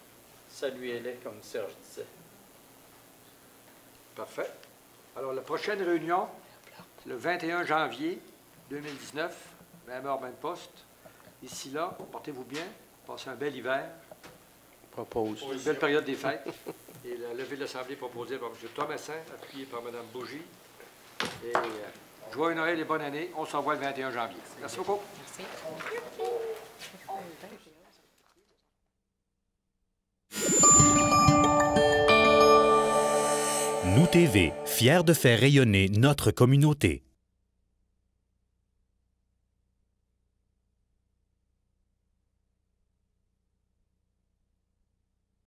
Saluez-les, comme Serge disait. Parfait. Alors, la prochaine réunion, le 21 janvier 2019, même heure, même poste. Ici, là, portez-vous bien, passez un bel hiver. Propose. Une belle période des fêtes. Et la levée de l'Assemblée proposée par M. Thomasin, appuyée par Mme Bougie. Et joyeux Noël et bonne année. On se revoit le 21 janvier. Merci beaucoup. Merci. Nous TV, fiers de faire rayonner notre communauté.